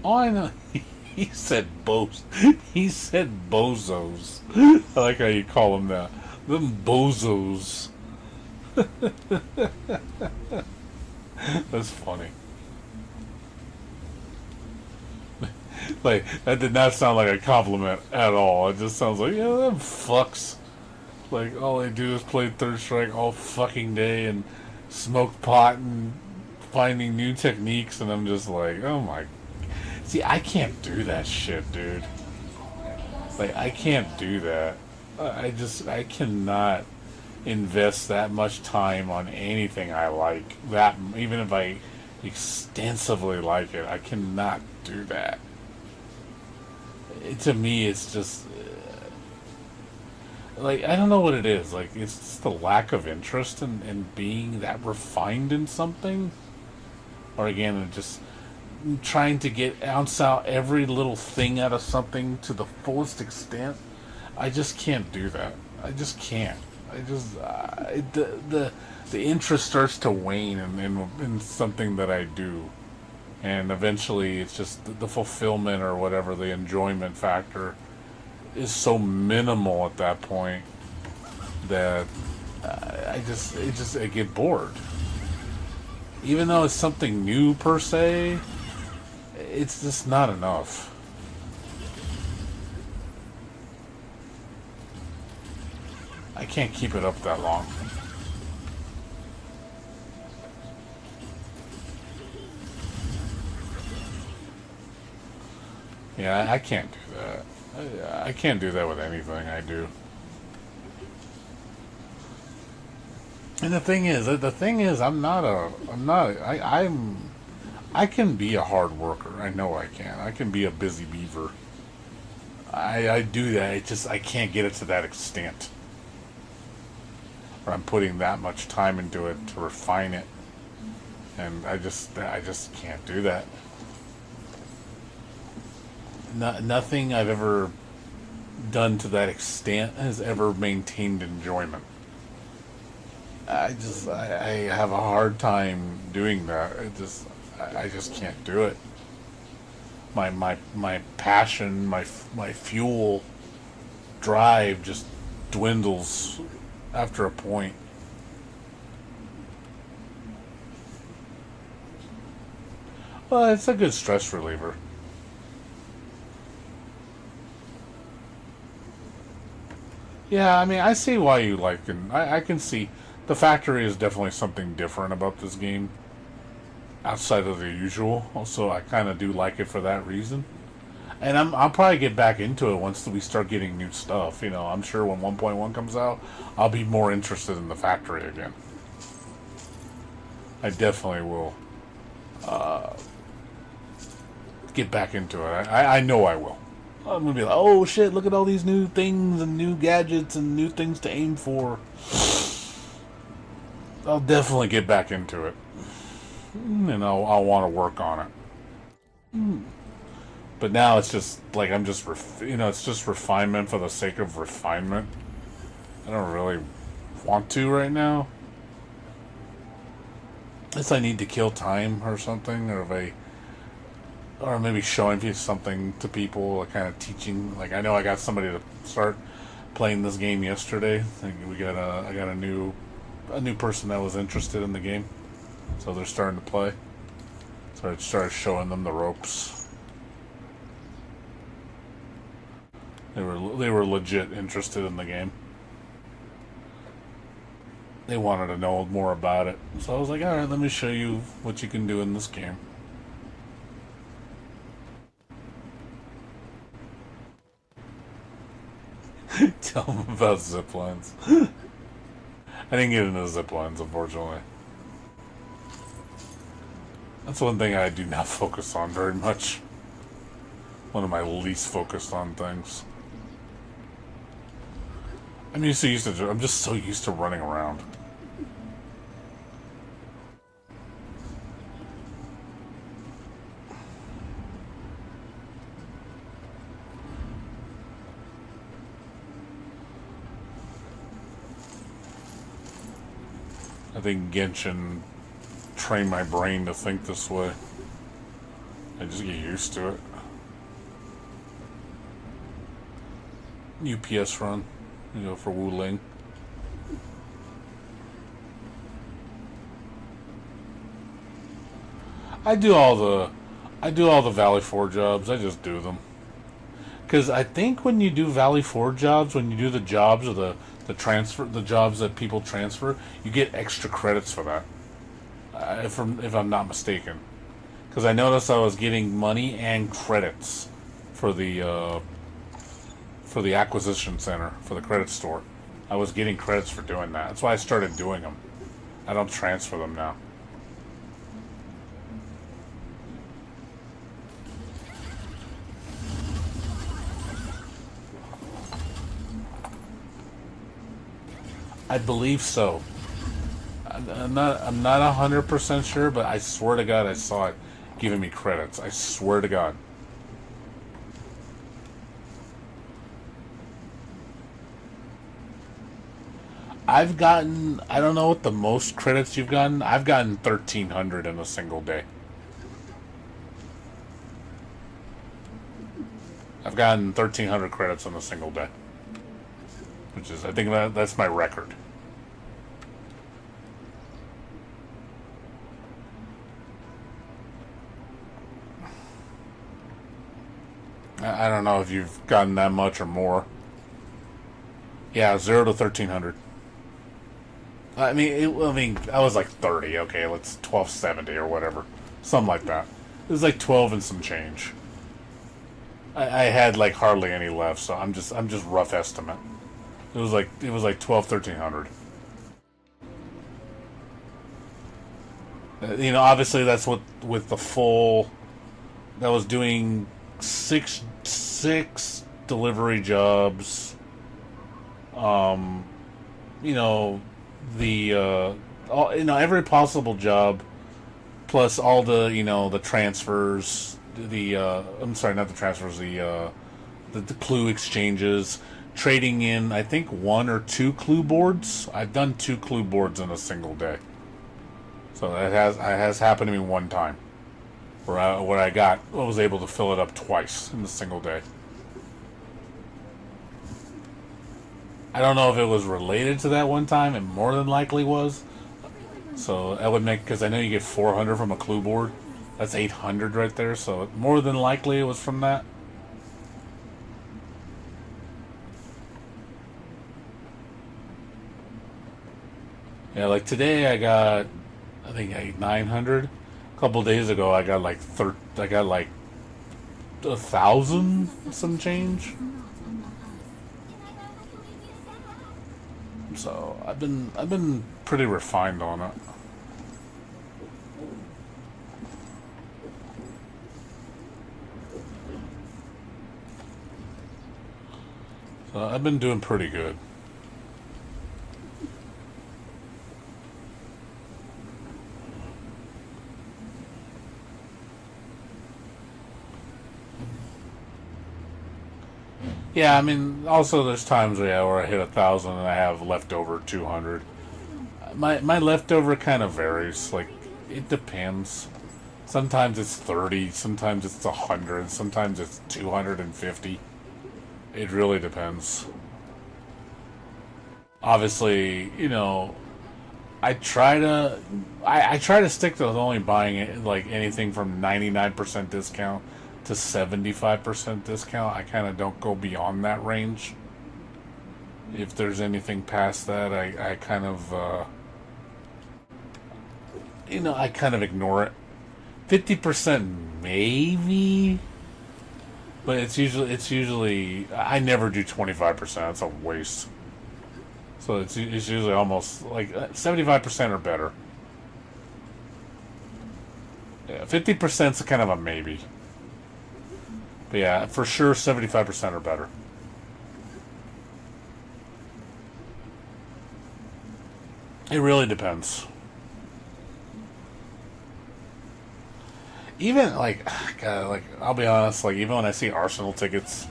[SPEAKER 1] Oh, I know. He said He said bozos. I like how you call them that. Them bozos. That's funny. Like, that did not sound like a compliment at all. It just sounds like, yeah, them fucks. Like, all they do is play Third Strike all fucking day and smoke pot and finding new techniques, and I'm just like, oh my. See, I can't do that shit, dude. Like, I can't do that. I cannot invest that much time on anything I like. That, even if I extensively like it, I cannot do that. To me, it's just like, I don't know what it is. Like, it's just the lack of interest in being that refined in something, or again, just trying to ounce out every little thing out of something to the fullest extent. I just can't do that. I just can't. I just the interest starts to wane in something that I do. And eventually, it's just the fulfillment or whatever, the enjoyment factor is so minimal at that point that I get bored. Even though it's something new per se, it's just not enough. I can't keep it up that long. Yeah, I can't do that. I can't do that with anything I do. And the thing is, I can be a hard worker. I know I can. I can be a busy beaver. I do that. I can't get it to that extent. Or I'm putting that much time into it to refine it. And I just can't do that. Nothing I've ever done to that extent has ever maintained enjoyment. I have a hard time doing that. I just can't do it. My passion, my fuel, drive just dwindles after a point. Well, it's a good stress reliever. Yeah, I mean, I see why you like it. I can see the factory is definitely something different about this game outside of the usual. Also, I kind of do like it for that reason. And I'll probably get back into it once we start getting new stuff. You know, I'm sure when 1.1 comes out, I'll be more interested in the factory again. I definitely will get back into it. I know I will. I'm going to be like, oh shit, look at all these new things and new gadgets and new things to aim for. I'll definitely get back into it. And I'll want to work on it. But now it's just like I'm just it's just refinement for the sake of refinement. I don't really want to right now. Unless I need to kill time or something, or maybe showing you something to people, like kind of teaching. Like I know I got somebody to start playing this game yesterday. I got a new person that was interested in the game, so they're starting to play. So I started showing them the ropes. They were legit interested in the game. They wanted to know more about it. So I was like, alright, let me show you what you can do in this game. Tell them about zip lines. I didn't get into zip lines, unfortunately. That's one thing I do not focus on very much. One of my least focused on things. I'm just so used to running around. I think Genshin trained my brain to think this way. I just get used to it. UPS run, for Wuthering. I do all the Valley 4 jobs. I just do them. Because I think when you do Valley 4 jobs, when you do the jobs or the jobs that people transfer, you get extra credits for that. If I'm not mistaken. Because I noticed I was getting money and credits for the acquisition center, for the credit store. I was getting credits for doing that. That's why I started doing them. I don't transfer them now. I believe so. I'm not 100% sure, but I swear to God I saw it giving me credits. I swear to God. I've gotten, I don't know what the most credits you've gotten. I've gotten 1,300 in a single day. I've gotten 1,300 credits in a single day. Which is, I think that's my record. I don't know if you've gotten that much or more. Yeah, 0 to 1,300. I mean, I was like 30. Okay, let's 1270 or whatever, something like that. It was like 12 and some change. I had like hardly any left, so I'm just rough estimate. It was like 12, 1,300. Obviously that's what with the full. That was doing six delivery jobs. Every possible job, plus all the transfers. I'm sorry, not the transfers. The clue exchanges, trading in. I think 1 or 2 clue boards. I've done 2 clue boards in a single day. So it has happened to me one time, where I was able to fill it up twice in a single day. I don't know if it was related to that one time. It more than likely was. So that would make, because I know you get 400 from a clue board. That's 800 right there. So more than likely it was from that. Yeah, like today I got, I think 900. A couple days ago I got like 1,000 some change. So I've been pretty refined on it. So I've been doing pretty good. Yeah, I mean, also there's times where I hit 1,000 and I have leftover 200. My leftover kind of varies. Like, it depends. Sometimes it's 30, sometimes it's 100, sometimes it's 250. It really depends. Obviously, I try to stick to only buying it like anything from 99% discount to 75% discount. I kind of don't go beyond that range. If there's anything past that, I kind of I kind of ignore it. 50% maybe, but it's usually I never do 25%. It's a waste. So it's usually almost like 75% or better. Yeah, 50% is kind of a maybe. But yeah, for sure 75% or better. It really depends. Even like, God, like I'll be honest, like even when I see Arsenal tickets,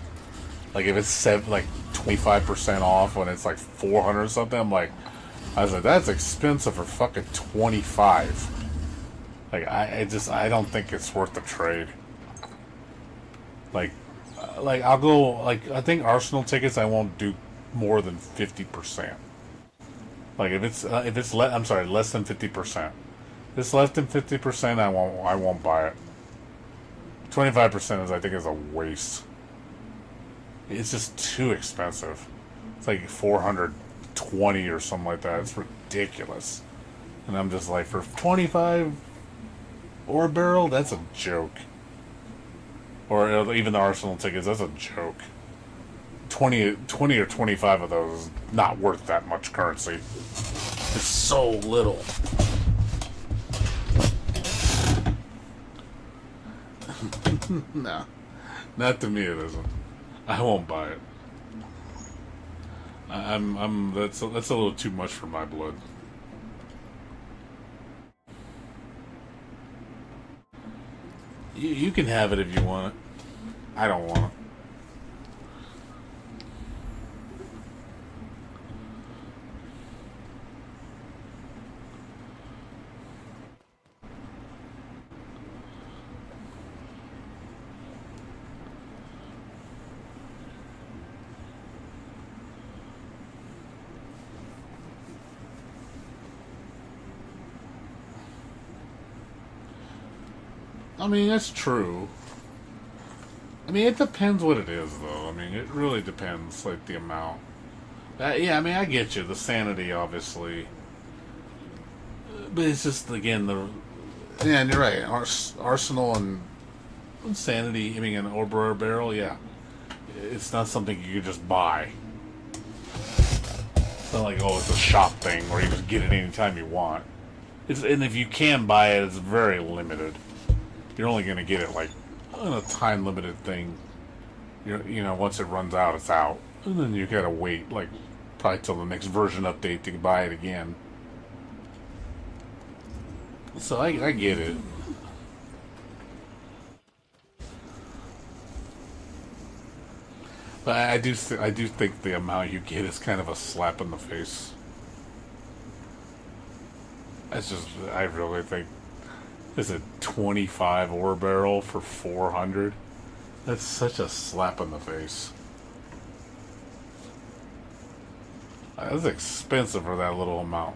[SPEAKER 1] like if it's like 25% off when it's like 400 or something, I was like, that's expensive for fucking 25. Like I don't think it's worth the trade. Like, I'll go like I think Arsenal tickets I won't do more than 50%. Like I'm sorry, less than 50%. If it's less than 50%, I won't buy it. 25% I think is a waste. It's just too expensive. It's like 420 or something like that. It's ridiculous. And I'm just like, for 25 or a barrel, that's a joke. Or even the Arsenal tickets, that's a joke. 20 or 25 of those is not worth that much currency. It's so little. No, not to me it isn't. I won't buy it. That's a little too much for my blood. You can have it if you want it. I don't want it. I mean, that's true. I mean, it depends what it is, though. I mean, it really depends, like, the amount. Yeah, I mean, I get you. The sanity, obviously. But it's just, again, yeah, and you're right. Arsenal and sanity, I mean, an Oberer barrel, yeah. It's not something you could just buy. It's not like, oh, it's a shop thing where you just get it anytime you want. And if you can buy it, it's very limited. You're only going to get it like on a time limited thing. Once it runs out, it's out, and then you gotta wait like probably till the next version update to buy it again. So I get it. But I do think the amount you get is kind of a slap in the face. I really think. Is it 25 ore barrel for 400? That's such a slap in the face. That's expensive for that little amount.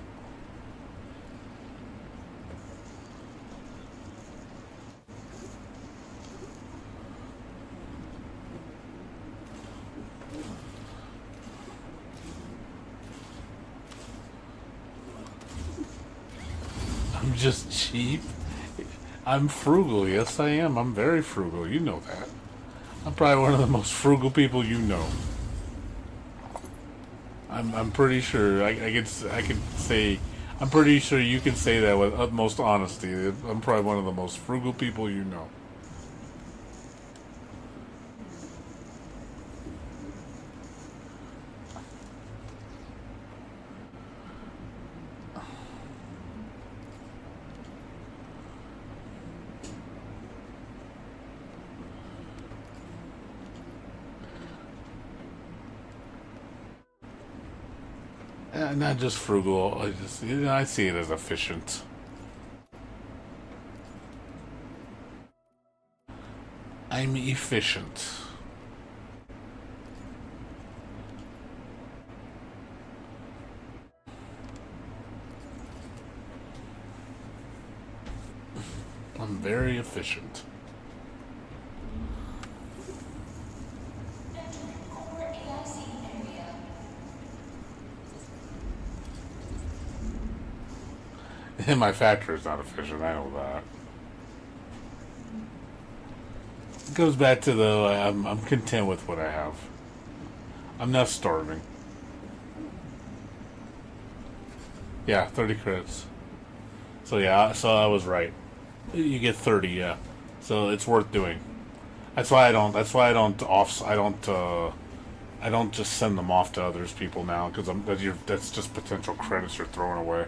[SPEAKER 1] I'm just cheap. I'm frugal. Yes, I am. I'm very frugal. You know that. I'm probably one of the most frugal people you know. I'm pretty sure I could say. I'm pretty sure you can say that with utmost honesty. I'm probably one of the most frugal people you know. Not just frugal. I see it as efficient. I'm efficient. I'm very efficient. And my factory's not efficient, I know that. It goes back to I'm content with what I have. I'm not starving. Yeah, 30 credits. So yeah, so I was right. You get 30, yeah. So it's worth doing. That's why I don't just send them off to others people now, because that's just potential credits you're throwing away.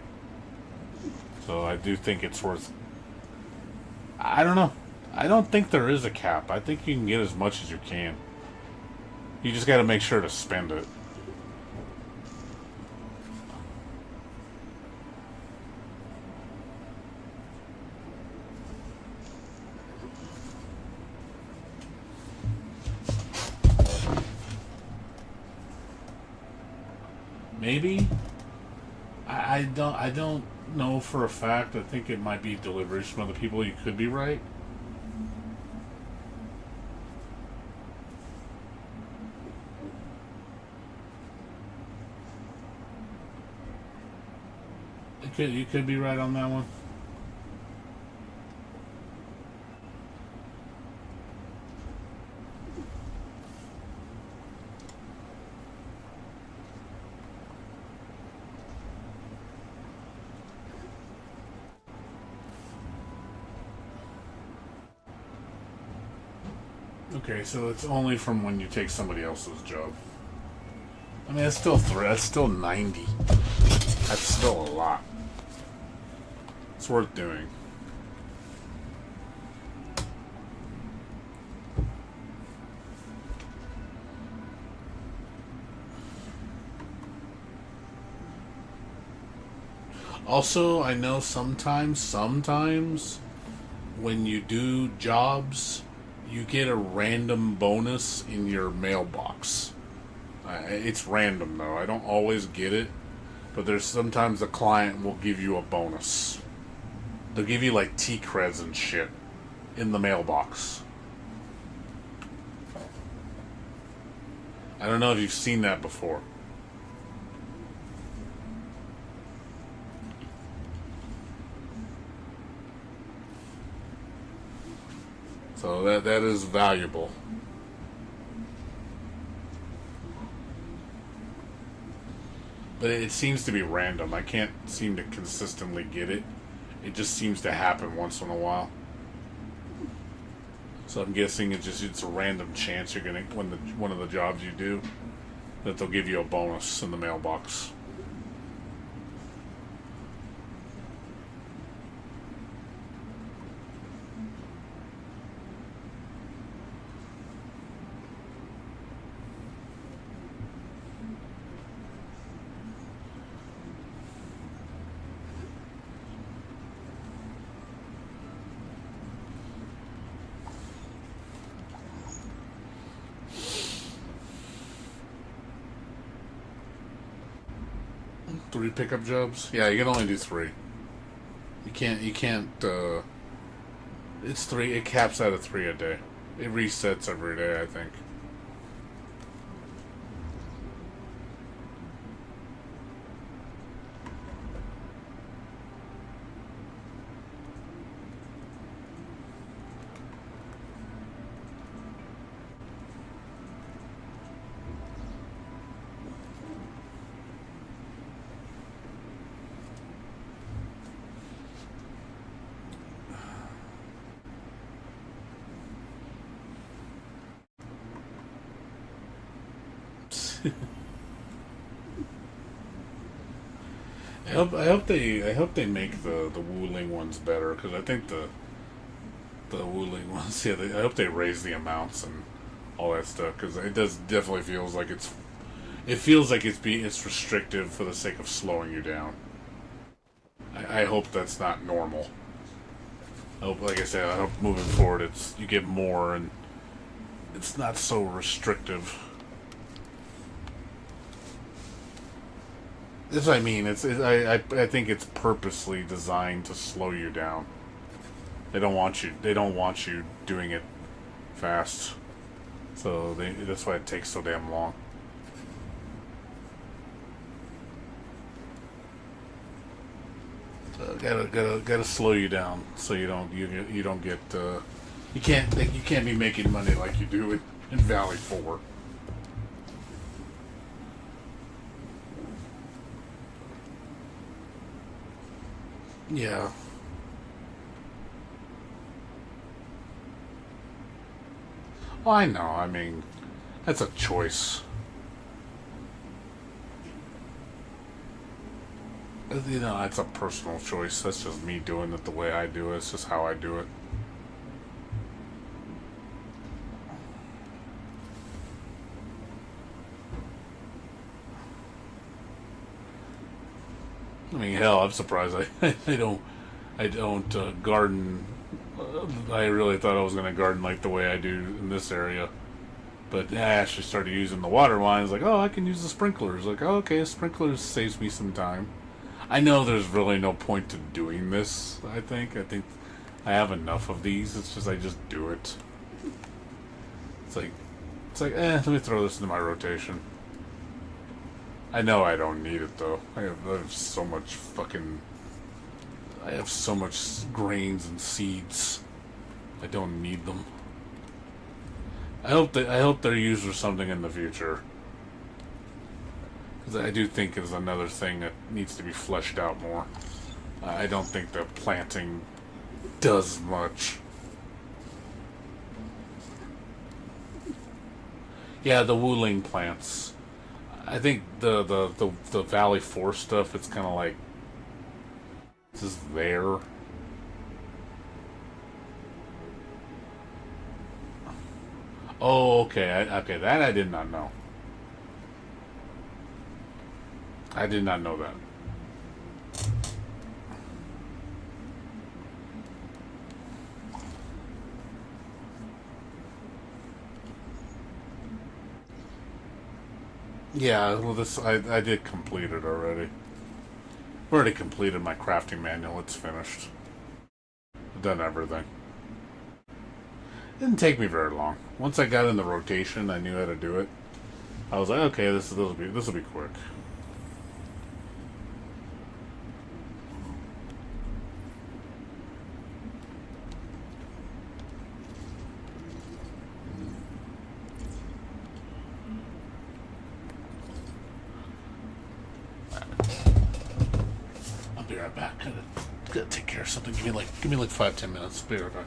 [SPEAKER 1] So I do think it's worth. I don't know. I don't think there is a cap. I think you can get as much as you can. You just got to make sure to spend it. Maybe. I don't know for a fact. I think it might be deliveries from other people. You could be right. You could be right on that one. Okay, so it's only from when you take somebody else's job. I mean, that's still that's still 90. That's still a lot. It's worth doing. Also, I know sometimes when you do jobs, you get a random bonus in your mailbox. It's random though. I don't always get it, but there's sometimes the client will give you a bonus. They'll give you like T-creds and shit in the mailbox. I don't know if you've seen that before. So that is valuable. But it seems to be random. I can't seem to consistently get it. It just seems to happen once in a while. So I'm guessing it's a random chance you're gonna one of the jobs you do that they'll give you a bonus in the mailbox. Three pickup jobs? Yeah, you can only do three. You can't, it's three, it caps out at 3 a day. It resets every day, I think. I hope they make the Wuling ones better, because I think the Wuling ones, I hope they raise the amounts and all that stuff, because it definitely feels like It feels like it's restrictive for the sake of slowing you down. I hope that's not normal. I hope, like I said, I hope moving forward you get more and it's not so restrictive. That's what I mean. I think it's purposely designed to slow you down. They don't want you doing it fast. So that's why it takes so damn long. Gotta slow you down so you don't get you can't be making money like you do in Valley 4. Yeah. Well, I know. I mean, that's a choice. You know, that's a personal choice. That's just me doing it the way I do it. It's just how I do it. I mean, hell, I'm surprised I don't garden. I really thought I was going to garden like the way I do in this area. But I actually started using the water lines. Like, oh, I can use the sprinklers. Like, oh, okay, sprinklers saves me some time. I know there's really no point to doing this, I think I have enough of these. It's just I just do it. It's like let me throw this into my rotation. I know I don't need it though. I have so much grains and seeds. I don't need them. I hope they're used for something in the future. Because I do think it's another thing that needs to be fleshed out more. I don't think the planting does much. Yeah, the Wuling plants. I think the Valley 4 stuff, it's kind of like it's just there. Oh, okay. Okay, that I did not know. I did not know that. Yeah, well, I did complete it already. I've already completed my crafting manual. It's finished. I've done everything. Didn't take me very long. Once I got in the rotation, I knew how to do it. I was like, okay, this will be quick. I'll be right back. Gotta take care of something. Give me like 5-10 minutes. Be right back.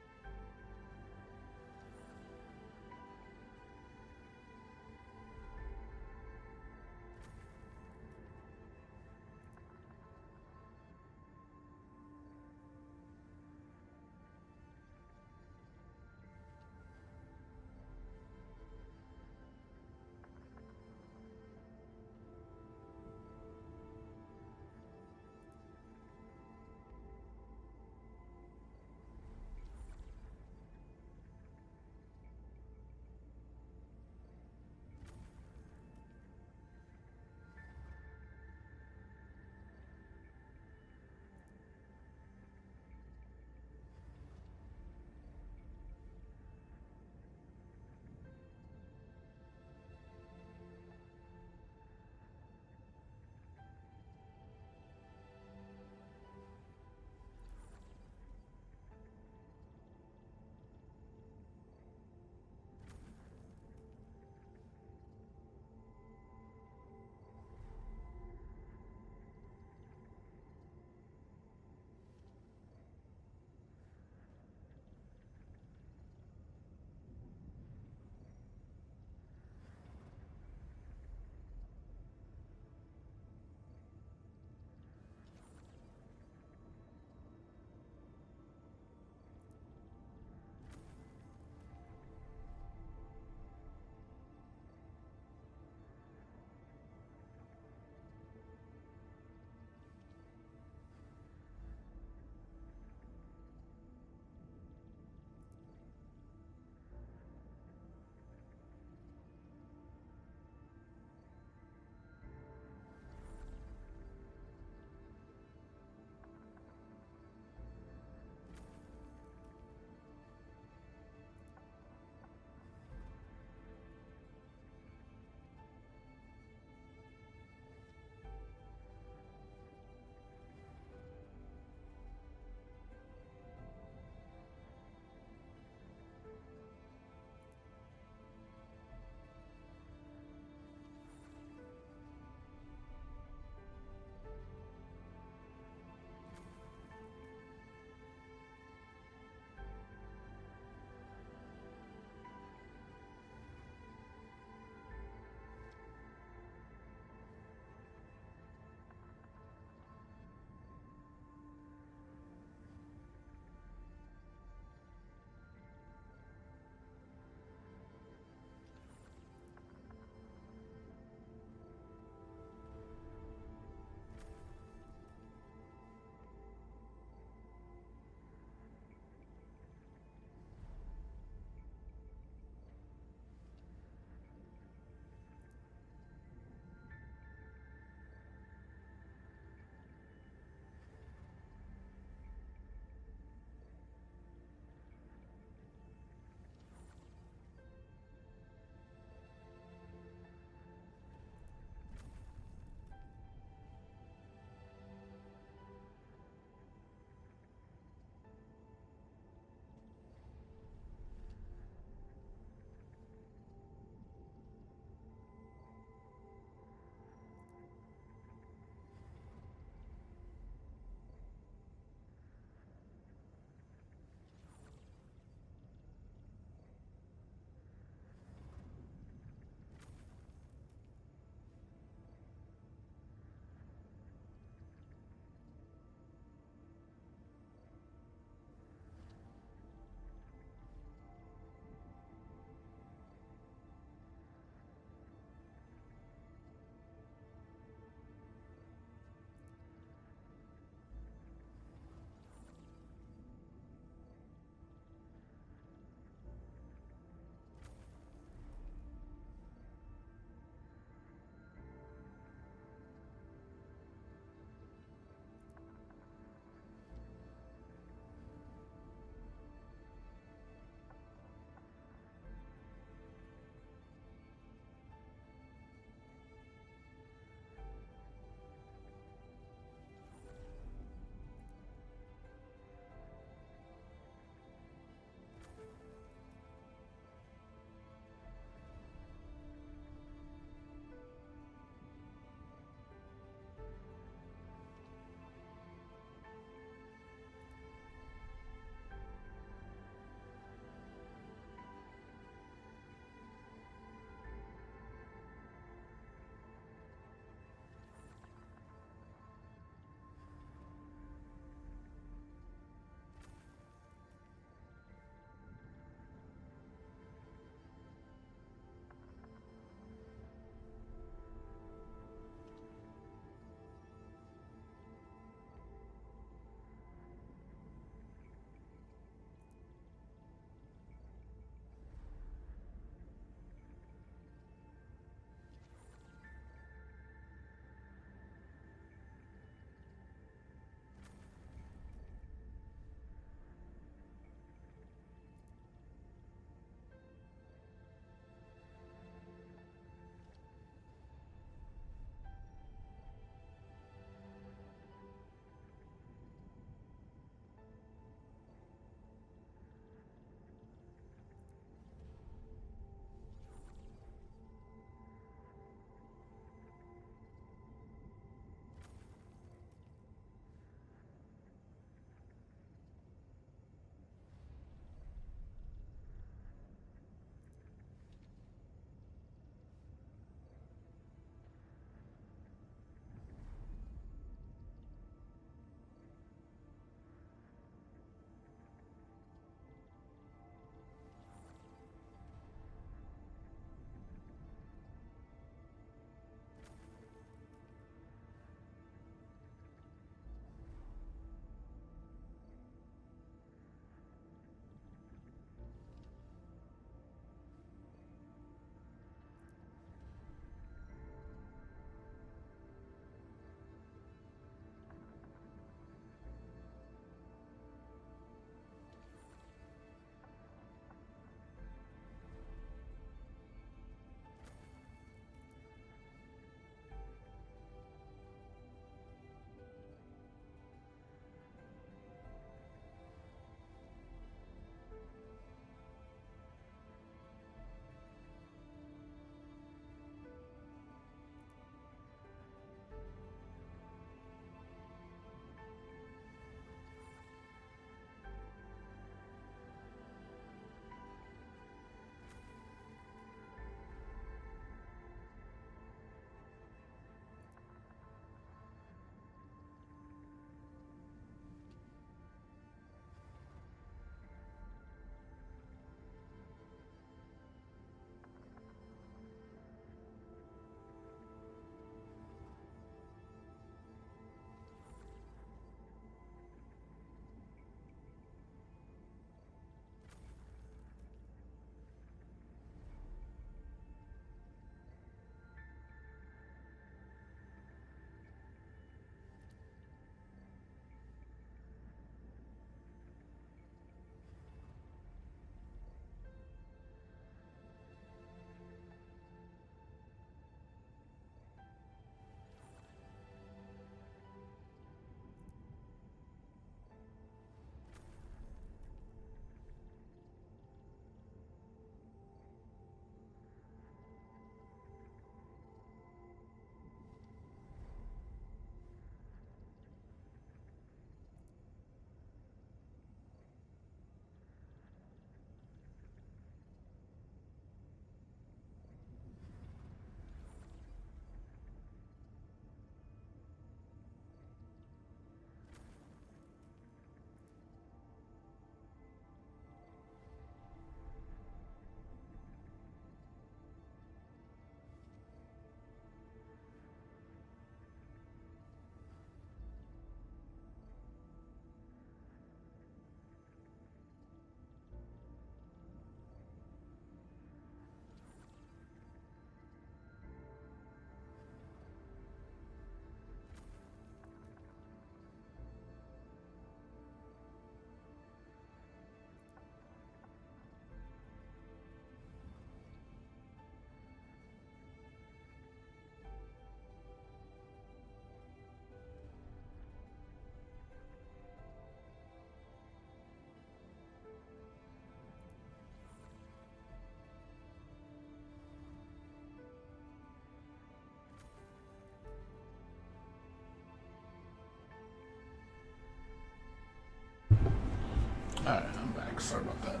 [SPEAKER 1] Alright, I'm back. Sorry about that.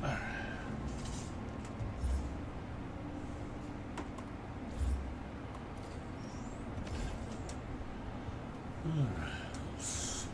[SPEAKER 1] Alright. Let's see.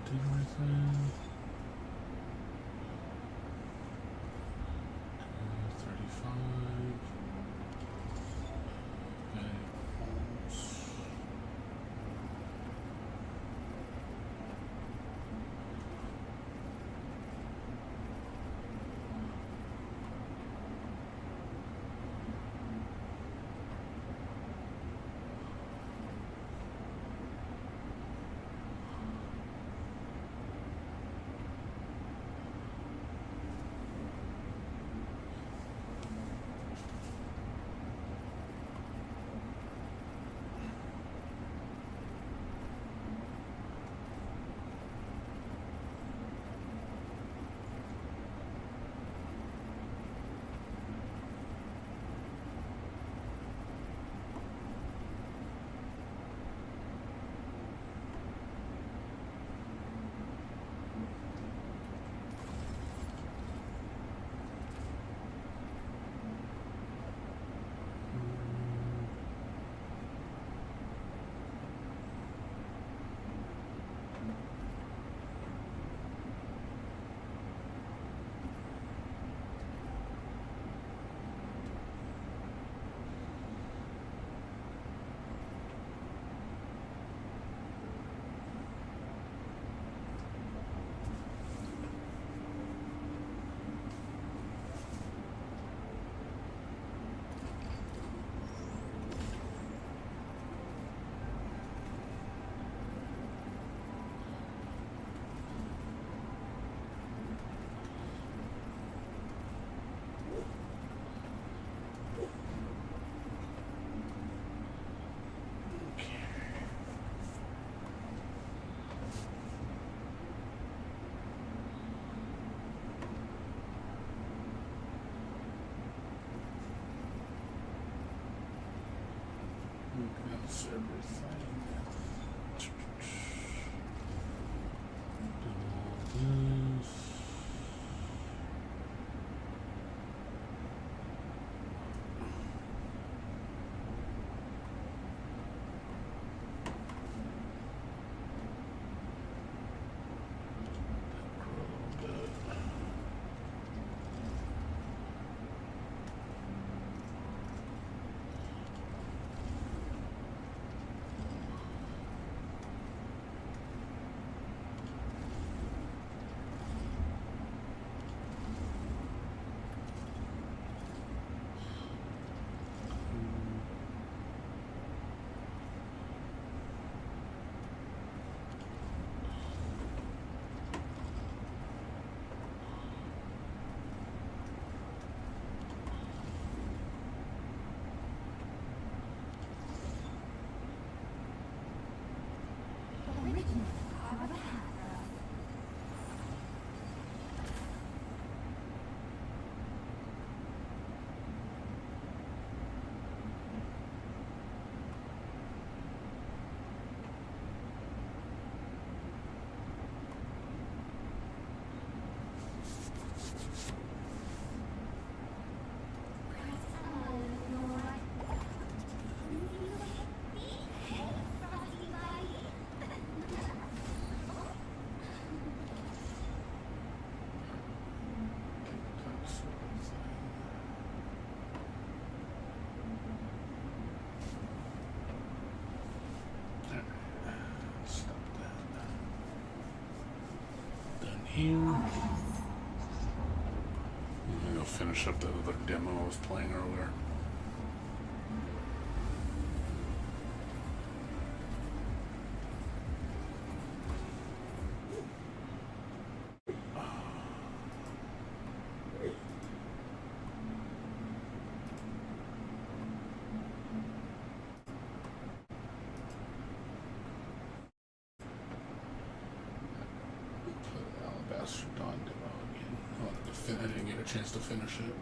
[SPEAKER 1] Did everything. 35. Okay. That's everything. Do all this. Here. I'm gonna go finish up that other demo I was playing earlier. chance to finish it.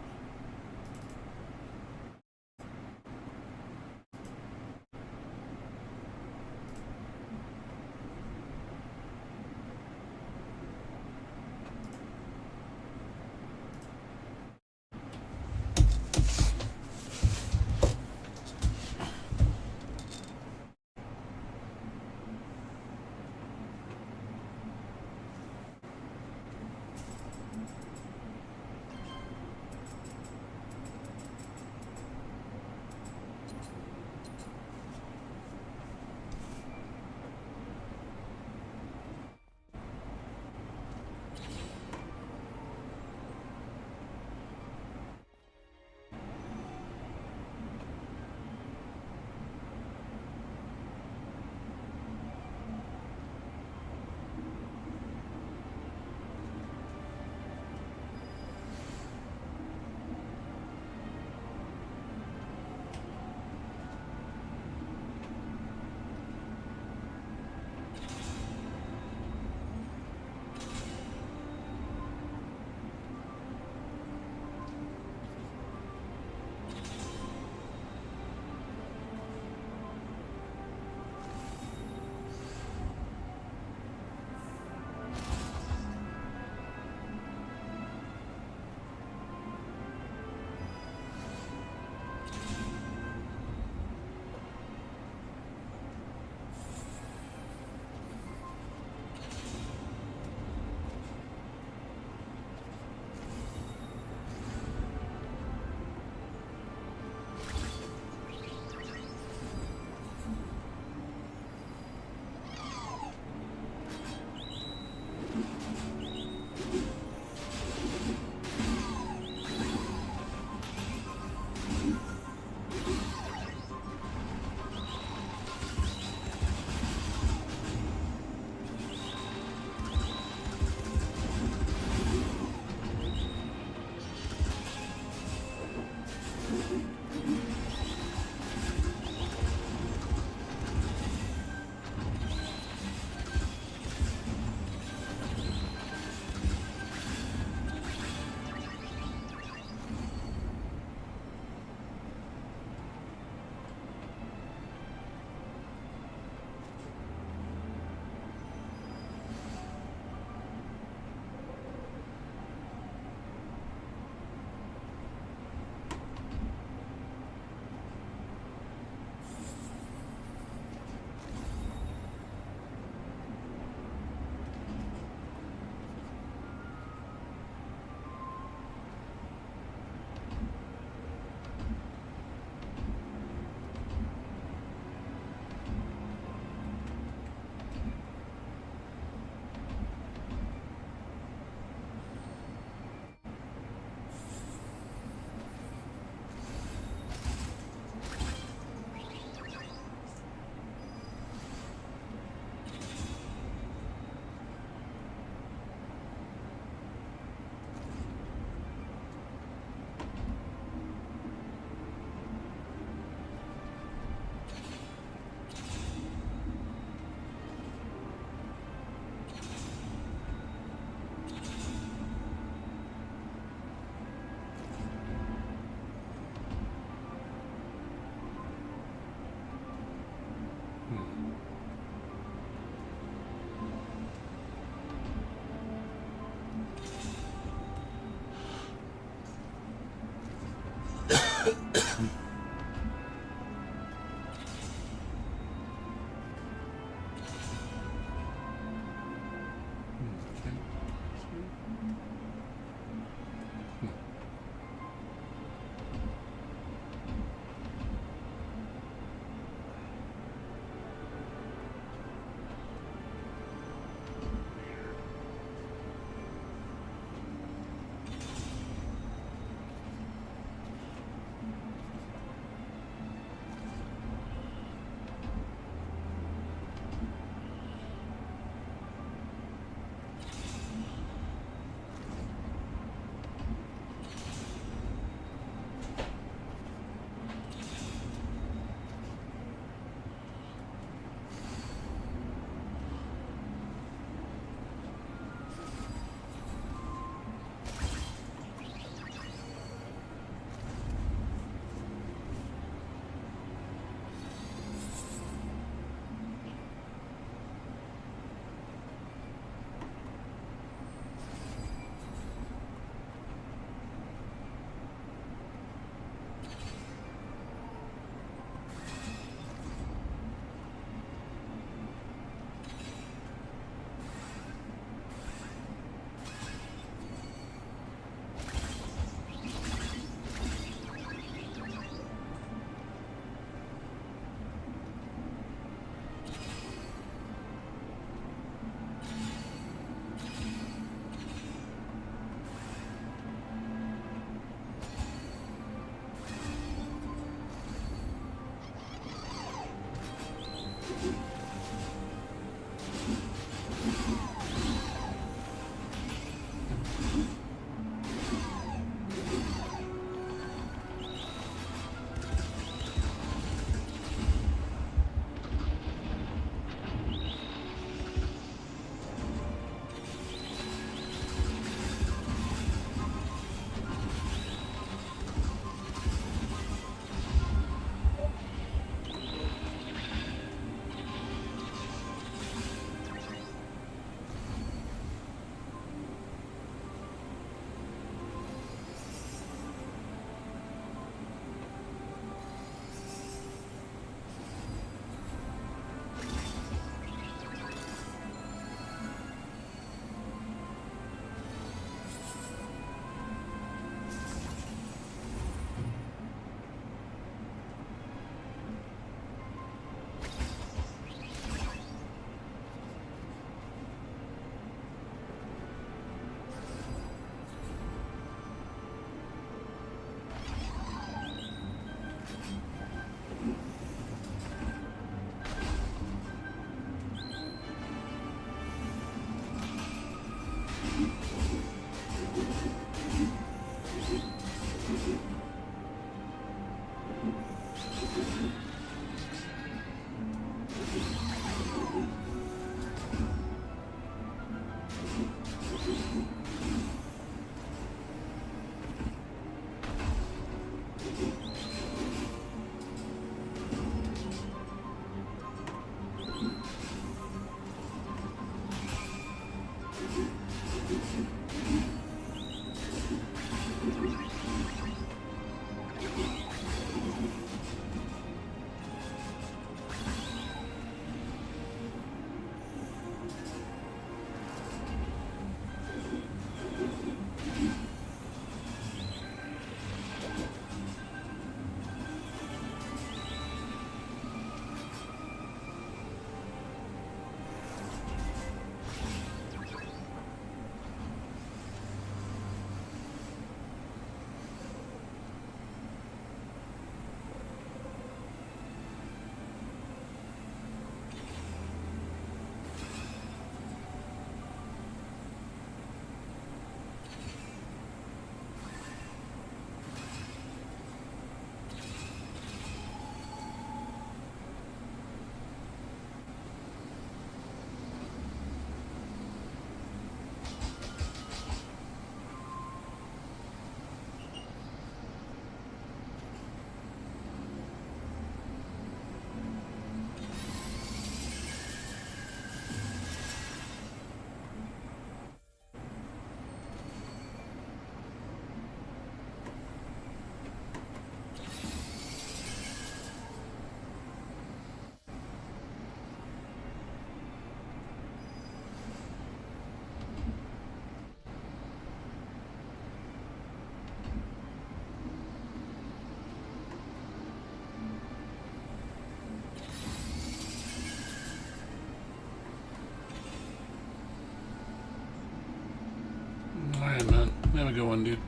[SPEAKER 1] Alright, man. Have a good one, dude.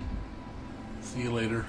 [SPEAKER 1] See you later.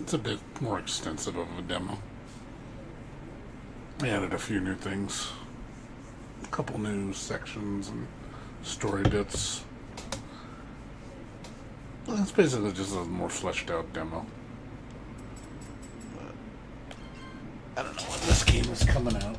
[SPEAKER 1] It's a bit more extensive of a demo. They added a few new things, a couple new sections and story bits. Well, it's basically just a more fleshed out demo. But I don't know when this game is coming out.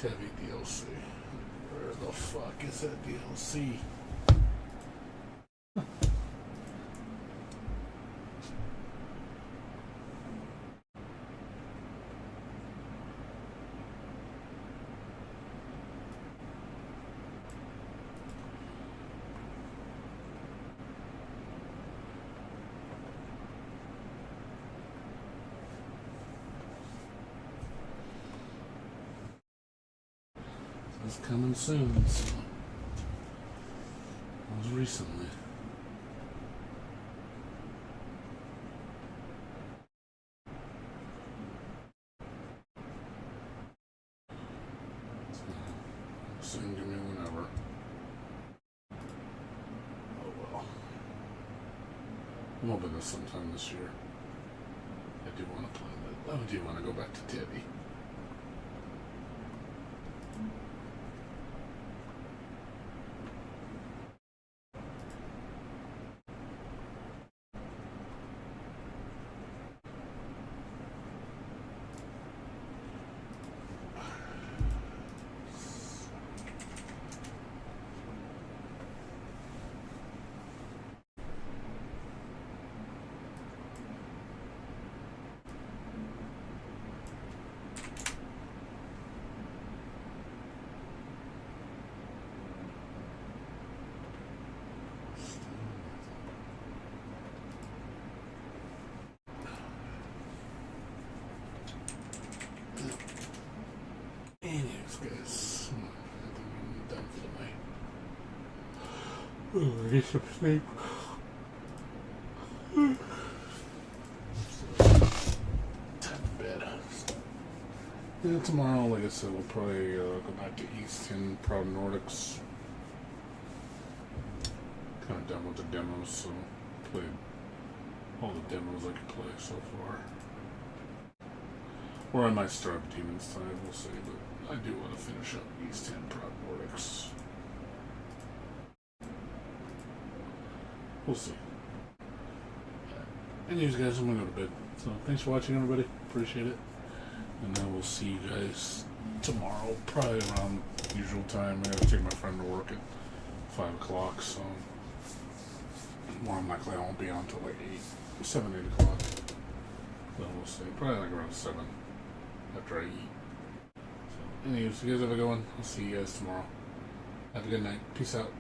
[SPEAKER 1] Heavy DLC. Where the fuck is that DLC? It's coming soon, so it was recently. So send to me whenever. Oh well. I'm hoping this sometime this year. I do want to play that. I do want to go back to Teddy. Anyways, guys, I think I'm done for the night. Oh, I get some sleep. Time to bed. Yeah, tomorrow, like I said, we'll probably go back to East 10 Proud Nordics. Kind of done with the demos, so played all the demos I could play so far. Or I might start up Demon's Time, we'll see, but I do want to finish up East 10 Proud Nordics. We'll see. Anyways, guys, I'm gonna go to bed. So thanks for watching, everybody. Appreciate it. And then we'll see you guys tomorrow, probably around usual time. I gotta take my friend to work at 5 o'clock, so more than likely I won't be on until like 8 o'clock. Then we'll see. Probably like around 7 after I eat. So anyways, you guys have a good one. I'll see you guys tomorrow. Have a good night. Peace out.